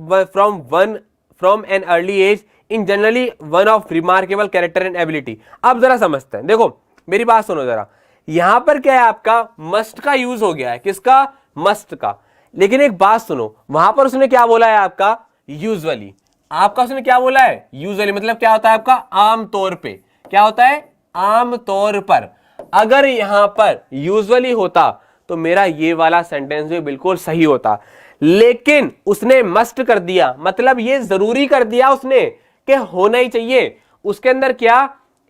from an early age in generally one of remarkable character and ability. अब जरा समझते हैं, देखो मेरी बात सुनो जरा, यहां पर क्या है, आपका मस्ट का यूज हो गया है, किसका, मस्ट का। लेकिन एक बात सुनो, वहां पर उसने क्या बोला है, आपका यूजुअली, आपका उसने क्या बोला है, यूजुअली, मतलब क्या होता है आपका आमतौर पे, क्या होता है आमतौर पर। अगर यहां पर यूजुअली होता तो मेरा ये वाला सेंटेंस भी बिल्कुल सही होता, लेकिन उसने मस्ट कर दिया, मतलब ये जरूरी कर दिया उसने कि होना ही चाहिए, उसके अंदर क्या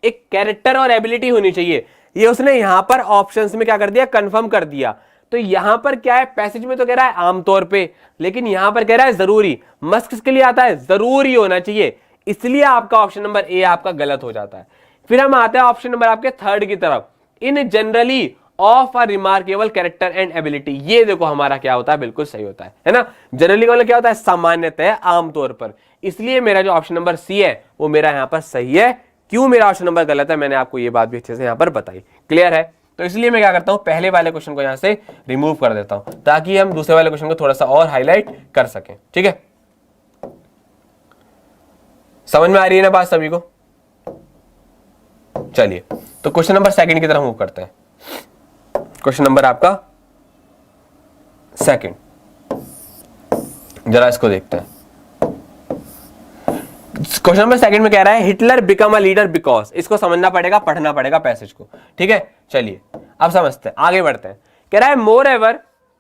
एक कैरेक्टर और एबिलिटी होनी चाहिए, ये उसने यहां पर ऑप्शंस में क्या कर दिया, कंफर्म कर दिया। तो यहां पर क्या है, पैसेज में तो कह रहा है आमतौर पे, लेकिन यहां पर कह रहा है जरूरी। मस्ट किसके लिए आता है, जरूरी होना चाहिए, इसलिए आपका ऑप्शन नंबर ए आपका गलत हो जाता है। फिर हम आते हैं ऑप्शन नंबर आपके थर्ड की तरफ, इन generally of a remarkable character and ability. ये देखो हमारा क्या होता है, बिल्कुल सही होता है ना। जनरली मतलब क्या होता है, सामान्यतः, आमतौर पर। इसलिए मेरा जो ऑप्शन नंबर सी है वो मेरा यहां पर सही है। क्यों मेरा ऑप्शन नंबर गलत है, मैंने आपको ये बात भी अच्छे से यहां पर बताई, क्लियर है। तो इसलिए मैं क्या करता हूं, पहले वाले क्वेश्चन को यहां से रिमूव कर देता हूं, ताकि हम दूसरे वाले क्वेश्चन को थोड़ा सा और हाईलाइट कर सकें, ठीक है। समझ में आ रही है ना बात सभी को। चलिए तो क्वेश्चन नंबर सेकंड की तरफ मूव करते हैं। क्वेश्चन नंबर आपका सेकंड, जरा इसको देखते हैं। क्वेश्चन नंबर सेकंड में कह रहा है Hitler become a leader because, इसको समझना पड़ेगा, पढ़ना पड़ेगा पैसेज को, ठीक है। चलिए अब समझते हैं, आगे बढ़ते हैं। कह रहा है मोर एवर,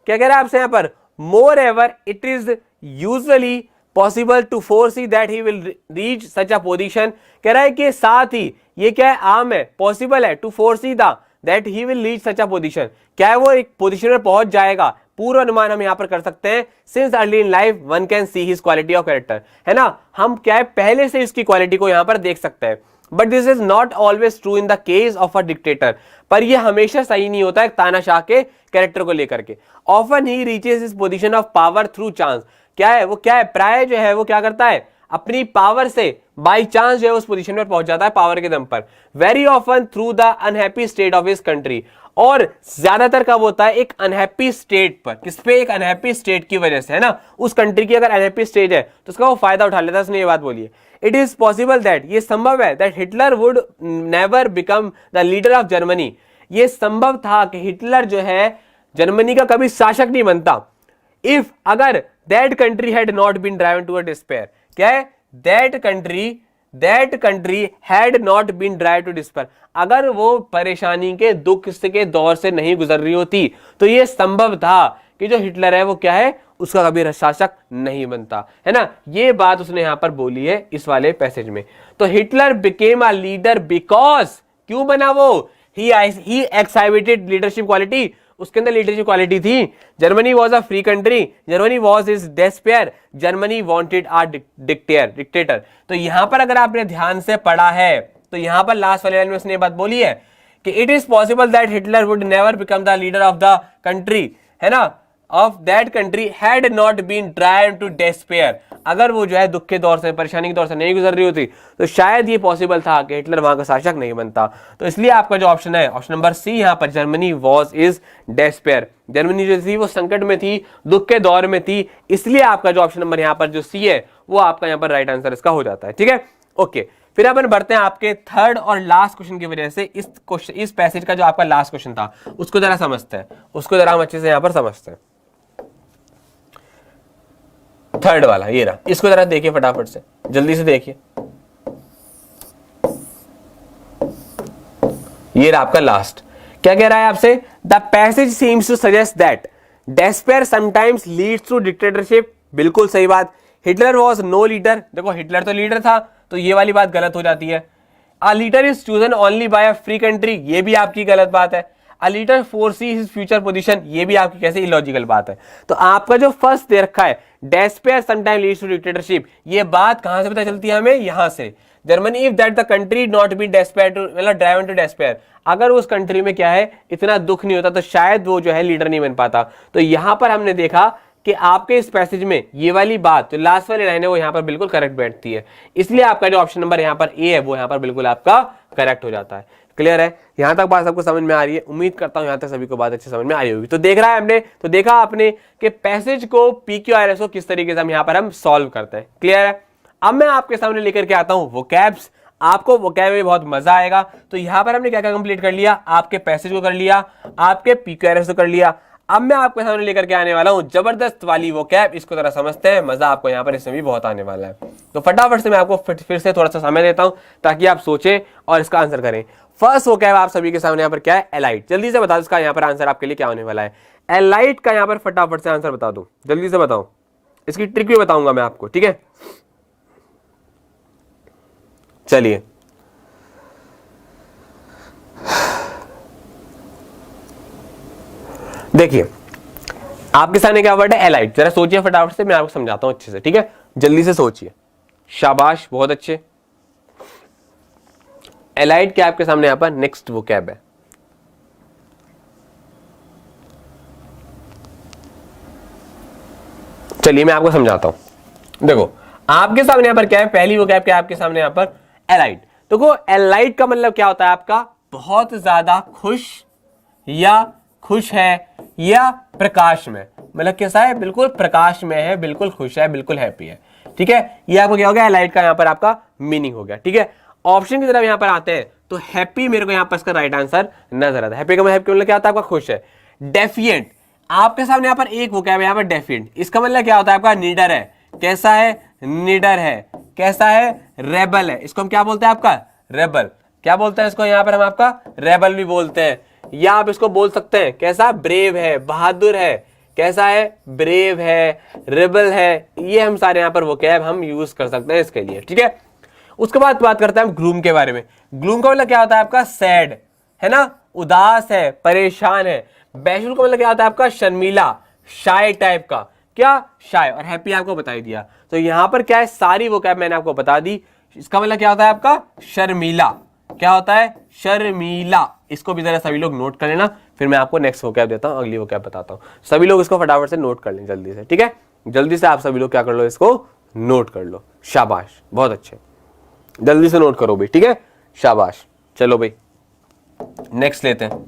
क्या कह रहा है आपसे यहां पर, moreover it is usually possible to foresee that he will reach such a position. कह रहा है कि साथ ही ये क्या है, आम है, पॉसिबल है, to foresee the that he will reach such a position, क्या है वो एक पोजीशन में पहुंच जाएगा, पूर्व अनुमान हम यहां पर कर सकते हैं। Since early in life one can see his quality of character, है ना, हम क्या है पहले से इसकी क्वालिटी को यहां पर देख सकते हैं। But this is not always true in the case of a dictator, पर यह हमेशा सही नहीं होता है तानाशाह के कैरेक्टर को लेकर के। Often he reaches his position of power through chance, क्या है वो, क्या है प्राय जो है वो क्या करता है, अपनी पावर से बाई चांस जो है उस पोजीशन पर पहुंच जाता है, पावर के दम पर। Very often through the unhappy state of his country, और ज्यादातर कब होता है, एक अनहैप्पी स्टेट पर, किस पे, एक अनहैप्पी स्टेट की वजह से, है ना, उस कंट्री की अगर अनहैप्पी स्टेट है तो उसका वो फायदा उठा लेता है, उसने ये बात बोली है। इट इज पॉसिबल दैट, ये संभव है, that Hitler would never become the leader of Germany, ये संभव था कि हिटलर जो है जर्मनी का कभी शासक नहीं बनता। इफ, अगर that country had not been driven to a despair, क्या है, that country had not been drive to despair, अगर वो परेशानी के दुख के दौर से नहीं गुजर रही होती तो ये संभव था कि जो हिटलर है वो क्या है, उसका कभी शासक नहीं बनता, है ना। ये बात उसने यहां पर बोली है इस वाले पैसेज में। तो Hitler became a leader because, क्यों बना वो, ही एक्साइबिटेड लीडरशिप क्वालिटी, उसके अंदर लीडरशिप क्वालिटी थी। Germany was a free country, Germany was is despair, Germany wanted a dictator. तो यहां पर अगर आपने ध्यान से पढ़ा है तो यहां पर लास्ट वाले लाइन में उसने बात बोली है कि it is possible that Hitler would never become the leader of the country, है ना, of that country had not been driven to despair, अगर वो जो है दुख के दौर से, परेशानी के दौर से नहीं गुजर रही होती तो शायद ये पॉसिबल था कि हिटलर वहां का शासक नहीं बनता। तो इसलिए आपका जो ऑप्शन है ऑप्शन नंबर सी यहाँ पर, Germany was is despair, Germany जो थी वो संकट में थी, दुख के दौर में थी, इसलिए आपका जो ऑप्शन नंबर यहाँ पर जो सी है वो आपका यहाँ पर राइट आंसर इसका हो जाता है। ठीक है, ओके। फिर अपन बढ़ते हैं आपके थर्ड और लास्ट क्वेश्चन की वजह से, इस पैसेज का जो आपका लास्ट क्वेश्चन था उसको जरा समझते हैं, उसको जरा हम अच्छे से यहां पर समझते हैं। थर्ड वाला ये रहा, इसको जरा देखिए फटाफट से, जल्दी से देखिए। ये रहा आपका लास्ट, क्या कह रहा है आपसे, the passage seems to suggest that despair sometimes leads to dictatorship, बिल्कुल सही बात। हिटलर वॉज नो लीडर, देखो हिटलर तो लीडर था, तो ये वाली बात गलत हो जाती है। A leader is chosen only by a free country, ये भी आपकी गलत बात है। A leader foresee his future position, ये भी आपकी कैसे इलॉजिकल बात है। तो आपका जो फर्स्ट दे रखा है despair sometime leads to dictatorship, ये बात कहां से पता चलती है हमें, यहां से, Germany if that the country not be despair to, मतलब ड्राइवन टू डेस्पेयर, अगर उस कंट्री में क्या है इतना दुख नहीं होता तो शायद वो जो है लीडर नहीं बन पाता। तो यहां पर हमने देखा कि आपके इस पैसेज में ये वाली बात जो लास्ट वाली लाइन है वो यहाँ पर बिल्कुल करेक्ट बैठती है, इसलिए आपका जो ऑप्शन नंबर यहाँ पर ए है वो यहाँ पर बिल्कुल आपका करेक्ट हो जाता है। क्लियर है, यहां तक बात सबको समझ में आ रही है, उम्मीद करता हूं यहां तक सभी को बात अच्छी समझ में आई होगी। तो देख रहा है हमने, तो देखा आपने कि पैसेज को PQRS को किस तरीके से हम यहाँ पर हम सॉल्व करते हैं। क्लियर है, अब मैं आपके सामने लेकर के आता हूं वोकैब्स, आपको वोकैब में बहुत मजा आएगा। तो यहां पर हमने क्या क्या कंप्लीट कर लिया, आपके पैसेज को कर लिया, आपके PQRS को कर लिया। अब मैं आपके सामने लेकर के आने वाला हूं जबरदस्त वाली वोकैब, इसको जरा समझते हैं, मजा आपको यहाँ पर इसमें भी बहुत आने वाला है। तो फटाफट से मैं आपको फिर से थोड़ा सा समय देता हूं ताकि आप सोचें और इसका आंसर करें। फर्स्ट वोकैब आप सभी के सामने यहाँ पर क्या है, एलाइट, जल्दी से बताओ इसका यहाँ पर आंसर आपके लिए क्या होने वाला है। एलाइट का यहाँ पर फटाफट से आंसर बता दो, जल्दी से बताओ, इसकी ट्रिक भी बताऊंगा मैं आपको। ठीक है, चलिए देखिए आपके सामने क्या वर्ड है, एलाइट, जरा सोचिए फटाफट से, मैं आपको समझाता हूं अच्छे से। ठीक है, जल्दी से सोचिए, शाबाश, बहुत अच्छे। एलाइट क्या आपके सामने यहां पर नेक्स्ट वोकैब है, चलिए मैं आपको समझाता हूं। देखो आपके सामने यहां पर क्या है, पहली वोकैब क्या है आपके सामने यहां पर, एलाइट। देखो एलाइट का मतलब क्या होता है आपका, बहुत ज्यादा खुश, या खुश है, या प्रकाश में, मतलब कैसा है, बिल्कुल प्रकाश में है, बिल्कुल खुश है, बिल्कुल हैप्पी है। ठीक है, ये आपको क्या हो गया, एलाइट का यहां पर आपका मीनिंग हो गया। ठीक है, ऑप्शन की तरफ यहां पर आते हैं तो हैप्पी मेरे को यहां पर इसका राइट आंसर नजर आता है। हैप्पी का मतलब क्या होता है आपका, खुश है। डेफिएंट, आपके सामने यहां पर एक वोकैब है यहां पर डेफिएंट, इसका मतलब क्या होता है आपका, निडर है, कैसा है, निडर है, कैसा है, रेबल है, इसको हम क्या बोलते हैं आपका, रेबल, क्या बोलते हैं इसको यहां पर हम आपका, रेबल भी बोलते हैं, या आप इसको बोल सकते हैं कैसा, ब्रेव है, बहादुर है, कैसा है, ब्रेव है, रेबल है, ये हम सारे यहां पर वोकैब हम यूज कर सकते हैं इसके लिए। ठीक है, उसके बाद बात करते हैं हम ग्लूम के बारे में। ग्लूम का मतलब क्या होता है आपका, सैड है ना, उदास है, परेशान है। बैशुल का मतलब क्या होता है आपका, शर्मीला, शाय टाइप का, क्या, शाय। और हैप्पी आपको बता ही दिया। तो यहां पर क्या है, सारी वोकैब मैंने आपको बता दी। इसका मतलब क्या होता है आपका, शर्मीला, क्या होता है, शर्मीला। इसको भी जरा सभी लोग नोट कर लेना, फिर मैं आपको नेक्स्ट वोकैब देता हूं, अगली वोकैब बताता हूं। सभी लोग इसको फटाफट से नोट कर लें जल्दी से। ठीक है, जल्दी से आप सभी लोग क्या कर लो, इसको नोट कर लो, शाबाश, बहुत अच्छे, जल्दी से नोट करो भाई। ठीक है, शाबाश। चलो भाई नेक्स्ट लेते हैं।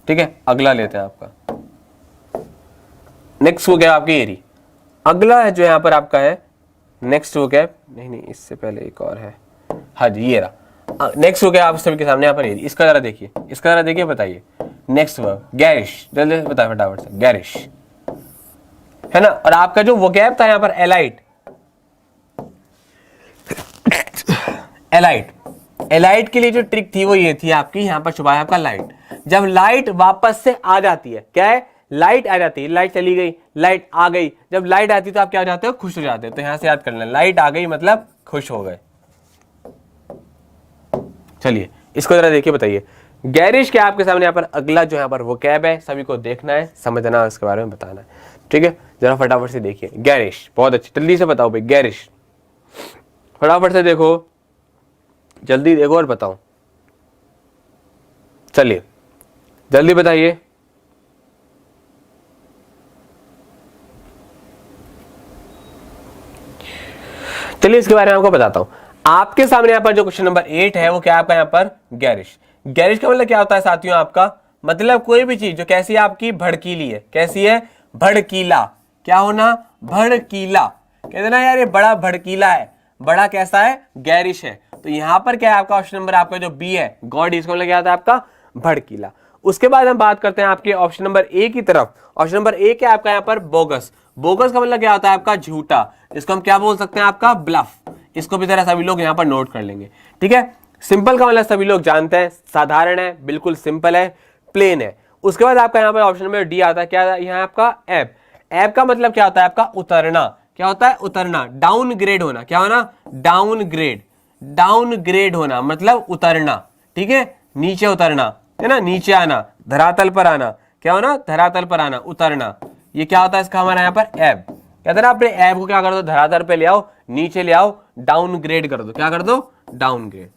ठीक है, अगला लेते हैं आपका, नेक्स्ट वोकैब आपकी ये रही। अगला है जो यहां पर आपका है नेक्स्ट वोकैब, नहीं इससे पहले एक और है, हाँ जी ये रहा नेक्स्ट वोकैब आप सभी के सामने यहाँ पर ये, इसका जरा देखिए, इसका जरा देखिए, बताइए नेक्स्ट वर्ब, गैरिश, जल्दी बताए फटाफट से, गैरिश है ना। और आपका जो वोकैब था यहाँ पर एलाइट, एलाइट, एलाइट के लिए जो ट्रिक थी वो ये थी आपकी, यहां पर छुपा है आपका लाइट। जब लाइट वापस से आ जाती है, क्या है, लाइट आ जाती है, लाइट चली गई, लाइट आ गई, जब लाइट आती है तो आप क्या हो जाते हो, खुश हो जाते हो। तो यहां से याद कर लेना, लाइट आ गई मतलब खुश हो गए। चलिए इसको जरा देखिए, बताइए गैरिश क्या आपके सामने यहाँ पर अगला जो यहाँ पर वोकैब है, सभी को देखना है, समझना, इसके बारे में बताना है। ठीक है, जरा फटाफट से देखिए, गैरिश, बहुत अच्छी, जल्दी से बताओ भाई, गैरिश, फटाफट से देखो, जल्दी देखो और बताओ, चलिए जल्दी बताइए। चलिए इसके बारे में आपको बताता हूं। आपके सामने यहाँ पर जो क्वेश्चन नंबर 8 है वो क्या आपका यहाँ पर गैरिश। गैरिश का मतलब क्या होता है साथियों, आपका मतलब कोई भी चीज जो कैसी है आपकी भड़कीली है। कैसी है? भड़कीला। क्या होना? भड़कीला। कहते ना यार ये बड़ा भड़कीला है, बड़ा कैसा है? गैरिश है। तो यहां पर क्या है आपका ऑप्शन नंबर आपका जो बी है गॉड, इसका मतलब क्या आता है आपका भड़कीला। उसके बाद हम बात करते हैं आपके ऑप्शन नंबर ए की तरफ। ऑप्शन नंबर ए क्या है आपका यहाँ पर बोगस। बोगस का मतलब क्या होता है आपका झूठा। इसको हम क्या बोल सकते हैं आपका ब्लफ। इसको भी जरा सभी लोग यहाँ पर नोट कर लेंगे, ठीक है। सिंपल का मतलब सभी लोग जानते हैं, साधारण है, बिल्कुल सिंपल है, प्लेन है। उसके बाद आपका यहाँ पर ऑप्शन नंबर डी आता है, क्या यहाँ आपका एब। एब का मतलब क्या होता है आपका उतरना। क्या होता है? उतरना, डाउन ग्रेड होना। क्या होना? Down grade. डाउन ग्रेड होना मतलब उतरना, ठीक है, नीचे उतरना है ना, नीचे आना, धरातल पर आना। क्या होना? धरातल पर आना, उतरना। ये क्या होता है इसका हमारा यहाँ पर एब। कहते हैं ना अपने एब को क्या कर दो, धरातल पे ले आओ, नीचे ले आओ, डाउन ग्रेड कर दो। क्या कर दो? Down grade.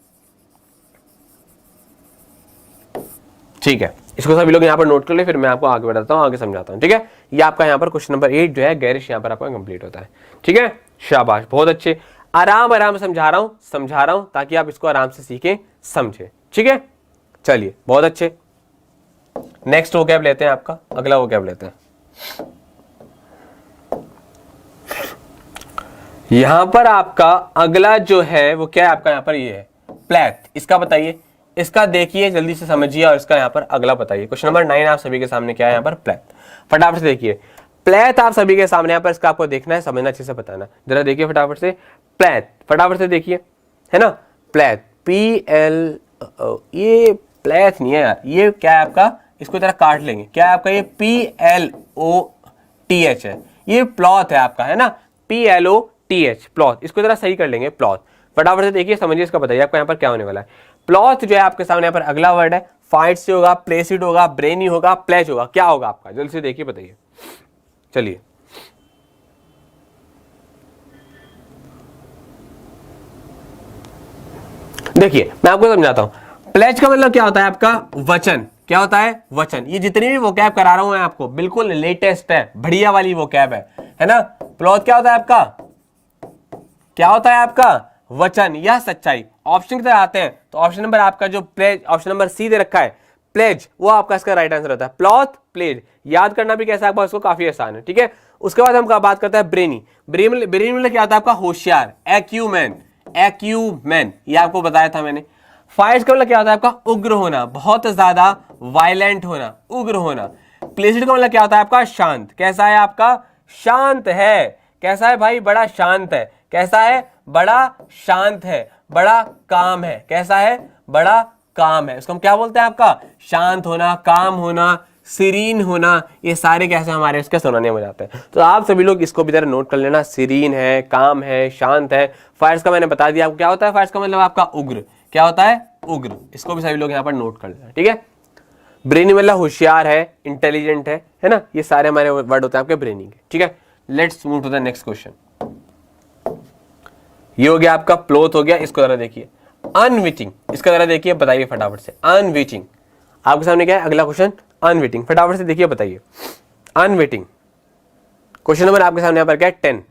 ठीक है, इसको सभी लोग यहाँ पर नोट कर ले, फिर मैं आपको आगे बताता हूँ, आगे समझाता हूँ, ठीक है। ये आपका यहाँ पर क्वेश्चन नंबर 8 जो है गैरिश यहाँ पर आपका कंप्लीट होता है, ठीक है। शाबाश, बहुत अच्छे। आराम आराम समझा रहा हूं ताकि आप इसको आराम से सीखें, समझे, ठीक है। चलिए बहुत अच्छे। नेक्स्ट वोकैब लेते हैं, आपका अगला वोकैब लेते हैं। यहां पर आपका अगला जो है वो क्या है आपका यहाँ पर ये है प्लेथ। इसका बताइए, इसका देखिए जल्दी से समझिए और इसका यहाँ पर अगला बताइए। क्वेश्चन नंबर 9 आप सभी के सामने क्या है यहाँ पर प्लेथ। फटाफट से देखिए प्लेथ आप सभी के सामने, यहाँ पर इसका आपको देखना है, समझना, अच्छे से बताना। जरा देखिए फटाफट से प्लेथ, फटाफट से देखिए, है ना प्लेथ, PL। ये प्लेथ नहीं है यार, ये क्या है आपका, इसको जरा काट लेंगे। क्या है आपका? ये PLOTH है, ये प्लॉथ है आपका, है ना PLOTH प्लॉथ। इसको जरा सही कर लेंगे, प्लॉथ। फटाफट से देखिए, समझिए, इसका बताइए आपको यहाँ पर क्या होने वाला है। प्लॉथ जो है आपके सामने यहाँ पर अगला वर्ड है, फाइट से होगा, प्लेसिड होगा, ब्रेनी होगा, प्लेज होगा। क्या होगा आपका? जल्दी से देखिए, बताइए। चलिए देखिए मैं आपको समझाता हूं। प्लेज का मतलब क्या होता है आपका? वचन। क्या होता है? वचन। ये जितनी भी वोकैब करा रहा हूं मैं आपको बिल्कुल लेटेस्ट है, बढ़िया वाली वोकैब है ना। प्लॉथ क्या होता है आपका? क्या होता है आपका? वचन या सच्चाई। ऑप्शन की तरह आते हैं तो ऑप्शन नंबर आपका जो प्लेज, ऑप्शन नंबर सी दे रखा है प्लेज, वो आपका इसका राइट आंसर होता है। प्लॉथ, प्लेज। याद करना भी कैसा है, इसको काफी आसान है, ठीक है। उसके बाद हम बात करते हैं ब्रेनी। ब्रेनी मतलब क्या होता है आपका? होशियार, एक्यूमैन। एक्यूमैन ये आपको बताया था मैंने। फाइट्स का मतलब क्या होता है आपका? उग्र होना, बहुत ज्यादा वायलेंट होना, उग्र होना। प्लेसिड का मतलब क्या होता है आपका? शांत। कैसा है आपका? शांत है। कैसा है भाई? बड़ा शांत है। कैसा है? बड़ा शांत है, बड़ा काम है। कैसा है? बड़ा काम है। इसको हम क्या बोलते हैं आपका? शांत होना, काम होना, सीरीन होना। ये सारे कैसे हमारे इसके सिनोनिम हो जाते हैं। तो आप सभी लोग इसको भी जरा नोट कर लेना। सीरीन है, काम है, शांत है। फायर्स का मैंने बता दिया आपको क्या होता है। फायर्स का मतलब आपका उग्र। क्या होता है? उग्र। इसको भी सभी लोग यहाँ पर नोट कर लेना, ठीक है। ब्रेनी मतलब होशियार है, इंटेलिजेंट है ना। ये सारे हमारे वर्ड होते हैं आपके ब्रेनी के, ठीक है। Let's move to the next question. ये हो गया आपका प्लोथ हो गया। इसको जरा देखिए, अनविटिंग। इसका जरा देखिए, बताइए फटाफट से। अनविटिंग आपके सामने क्या है? अगला क्वेश्चन अनविटिंग। फटाफट से देखिए, बताइए अनविटिंग। क्वेश्चन नंबर आपके सामने यहाँ पर क्या है? 10।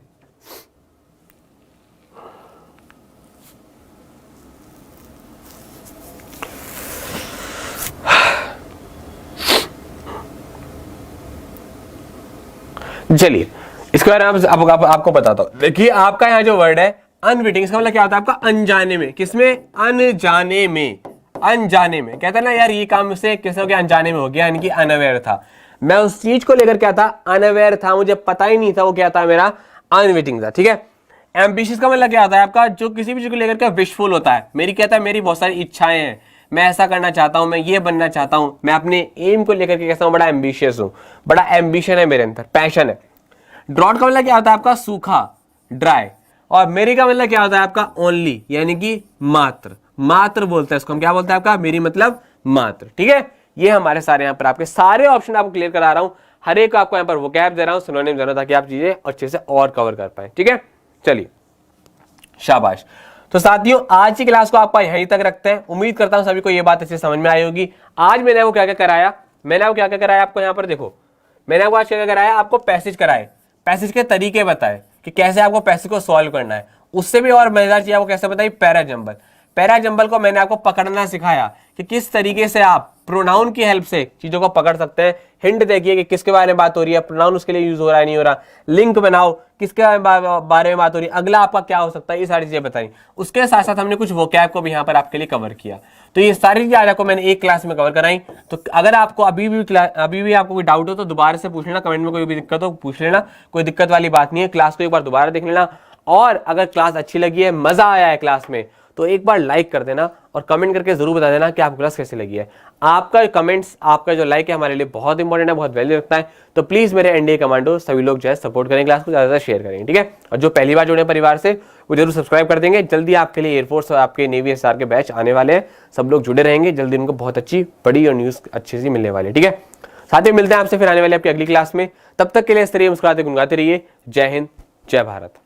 चलिए इसके बारे में आपको बताता हूं। देखिए आपका यहाँ जो वर्ड है अनविटिंग, इसका मतलब क्या होता है आपका? अनजाने में। किसमें? अनजाने में। अनजाने में कहते हैं ना यार ये काम से किस हो गया? अनजाने में हो गया, यानी कि अनअवेयर था। मैं उस चीज को लेकर क्या था? अनअवेयर था, मुझे पता ही नहीं था वो क्या था, मेरा अनविटिंग था, ठीक है। एम्बिशियस का मतलब क्या होता है आपका? जो किसी भी चीज को लेकर के विशफुल होता है। मेरी कहता है मेरी बहुत सारी इच्छाएं हैं, मैं ऐसा करना चाहता हूं, मैं ये बनना चाहता हूं, मैं अपने एम को लेकर के कैसा हूं? बड़ा एम्बिशियस हूं, बड़ा एम्बिशन है मेरे अंदर, पैशन है। ड्रॉट का मतलब क्या होता है आपका? सूखा, ड्राई। और मेरी का मतलब क्या होता है आपका? ओनली, यानी कि मात्र। मात्र बोलते हैं इसको हम, क्या बोलते हैं आपका? मेरी मतलब मात्र, ठीक है। ये हमारे सारे यहाँ पर आपके सारे ऑप्शन आपको क्लियर करा रहा हूं। हर एक आपको यहाँ पर वोकैब दे रहा हूं, सिनोनिम दे रहा हूं, ताकि आप चीजें अच्छे से और कवर कर पाए, ठीक है। चलिए शाबाश। तो साथियों आज की क्लास को आपका यहीं तक रखते हैं। उम्मीद करता हूं सभी को ये बात अच्छे समझ में आई होगी। आज मैंने वो क्या क्या कराया, मैंने वो क्या क्या कराया आपको यहाँ पर देखो। मैंने आपको आज क्या क्या कराया? आपको पैसेज कराए, पैसेज के तरीके बताए कि कैसे आपको पैसेज को सॉल्व करना है। उससे भी और मजेदार चीज आपको कैसे बताइए, पैरा जंबल। पैरा जंबल को मैंने आपको पकड़ना सिखाया कि किस तरीके से आप प्रोनाउन की हेल्प से चीजों को पकड़ सकते हैं। हिंट देखिए कि किसके बारे में बात हो रही है, प्रोनाउन उसके लिए यूज हो रहा है नहीं हो रहा, लिंक बनाओ किसके बारे में बात हो रही है, अगला आपका क्या हो सकता है, ये सारी चीजें बताई। उसके साथ साथ हमने कुछ वोकैब को भी यहाँ पर आपके लिए कवर किया। तो ये सारी चीजें आज आपको मैंने एक क्लास में कवर कराई। तो अगर आपको अभी भी आपको कोई डाउट हो तो दोबारा से पूछ लेना, कमेंट में कोई भी दिक्कत हो पूछ लेना, कोई दिक्कत वाली बात नहीं है। क्लास को एक बार दोबारा देख लेना, और अगर क्लास अच्छी लगी है, मजा आया है क्लास में, तो एक बार लाइक कर देना और कमेंट करके जरूर बता देना कि आपको क्लास कैसी लगी है। आपका कमेंट्स, आपका जो लाइक है हमारे लिए बहुत इंपॉर्टेंट है, बहुत वैल्यू रखता है। तो प्लीज मेरे एनडीए कमांडो सभी लोग जो है सपोर्ट करें, क्लास को ज्यादा से शेयर करेंगे, ठीक है। और जो पहली बार जुड़े परिवार से वो जरूर सब्सक्राइब कर देंगे। जल्दी आपके लिए एयरफोर्स और आपके नेवी एसआर के बैच आने वाले हैं, सब लोग जुड़े रहेंगे, जल्दी उनको बहुत अच्छी बड़ी और न्यूज अच्छी सी मिलने वाली है, ठीक है। साथ ही मिलते हैं आपसे फिर आने वाले आपकी अगली क्लास में। तब तक के लिए इस तरह मुस्कुराते गुनगुनाते रहिए। जय हिंद, जय भारत।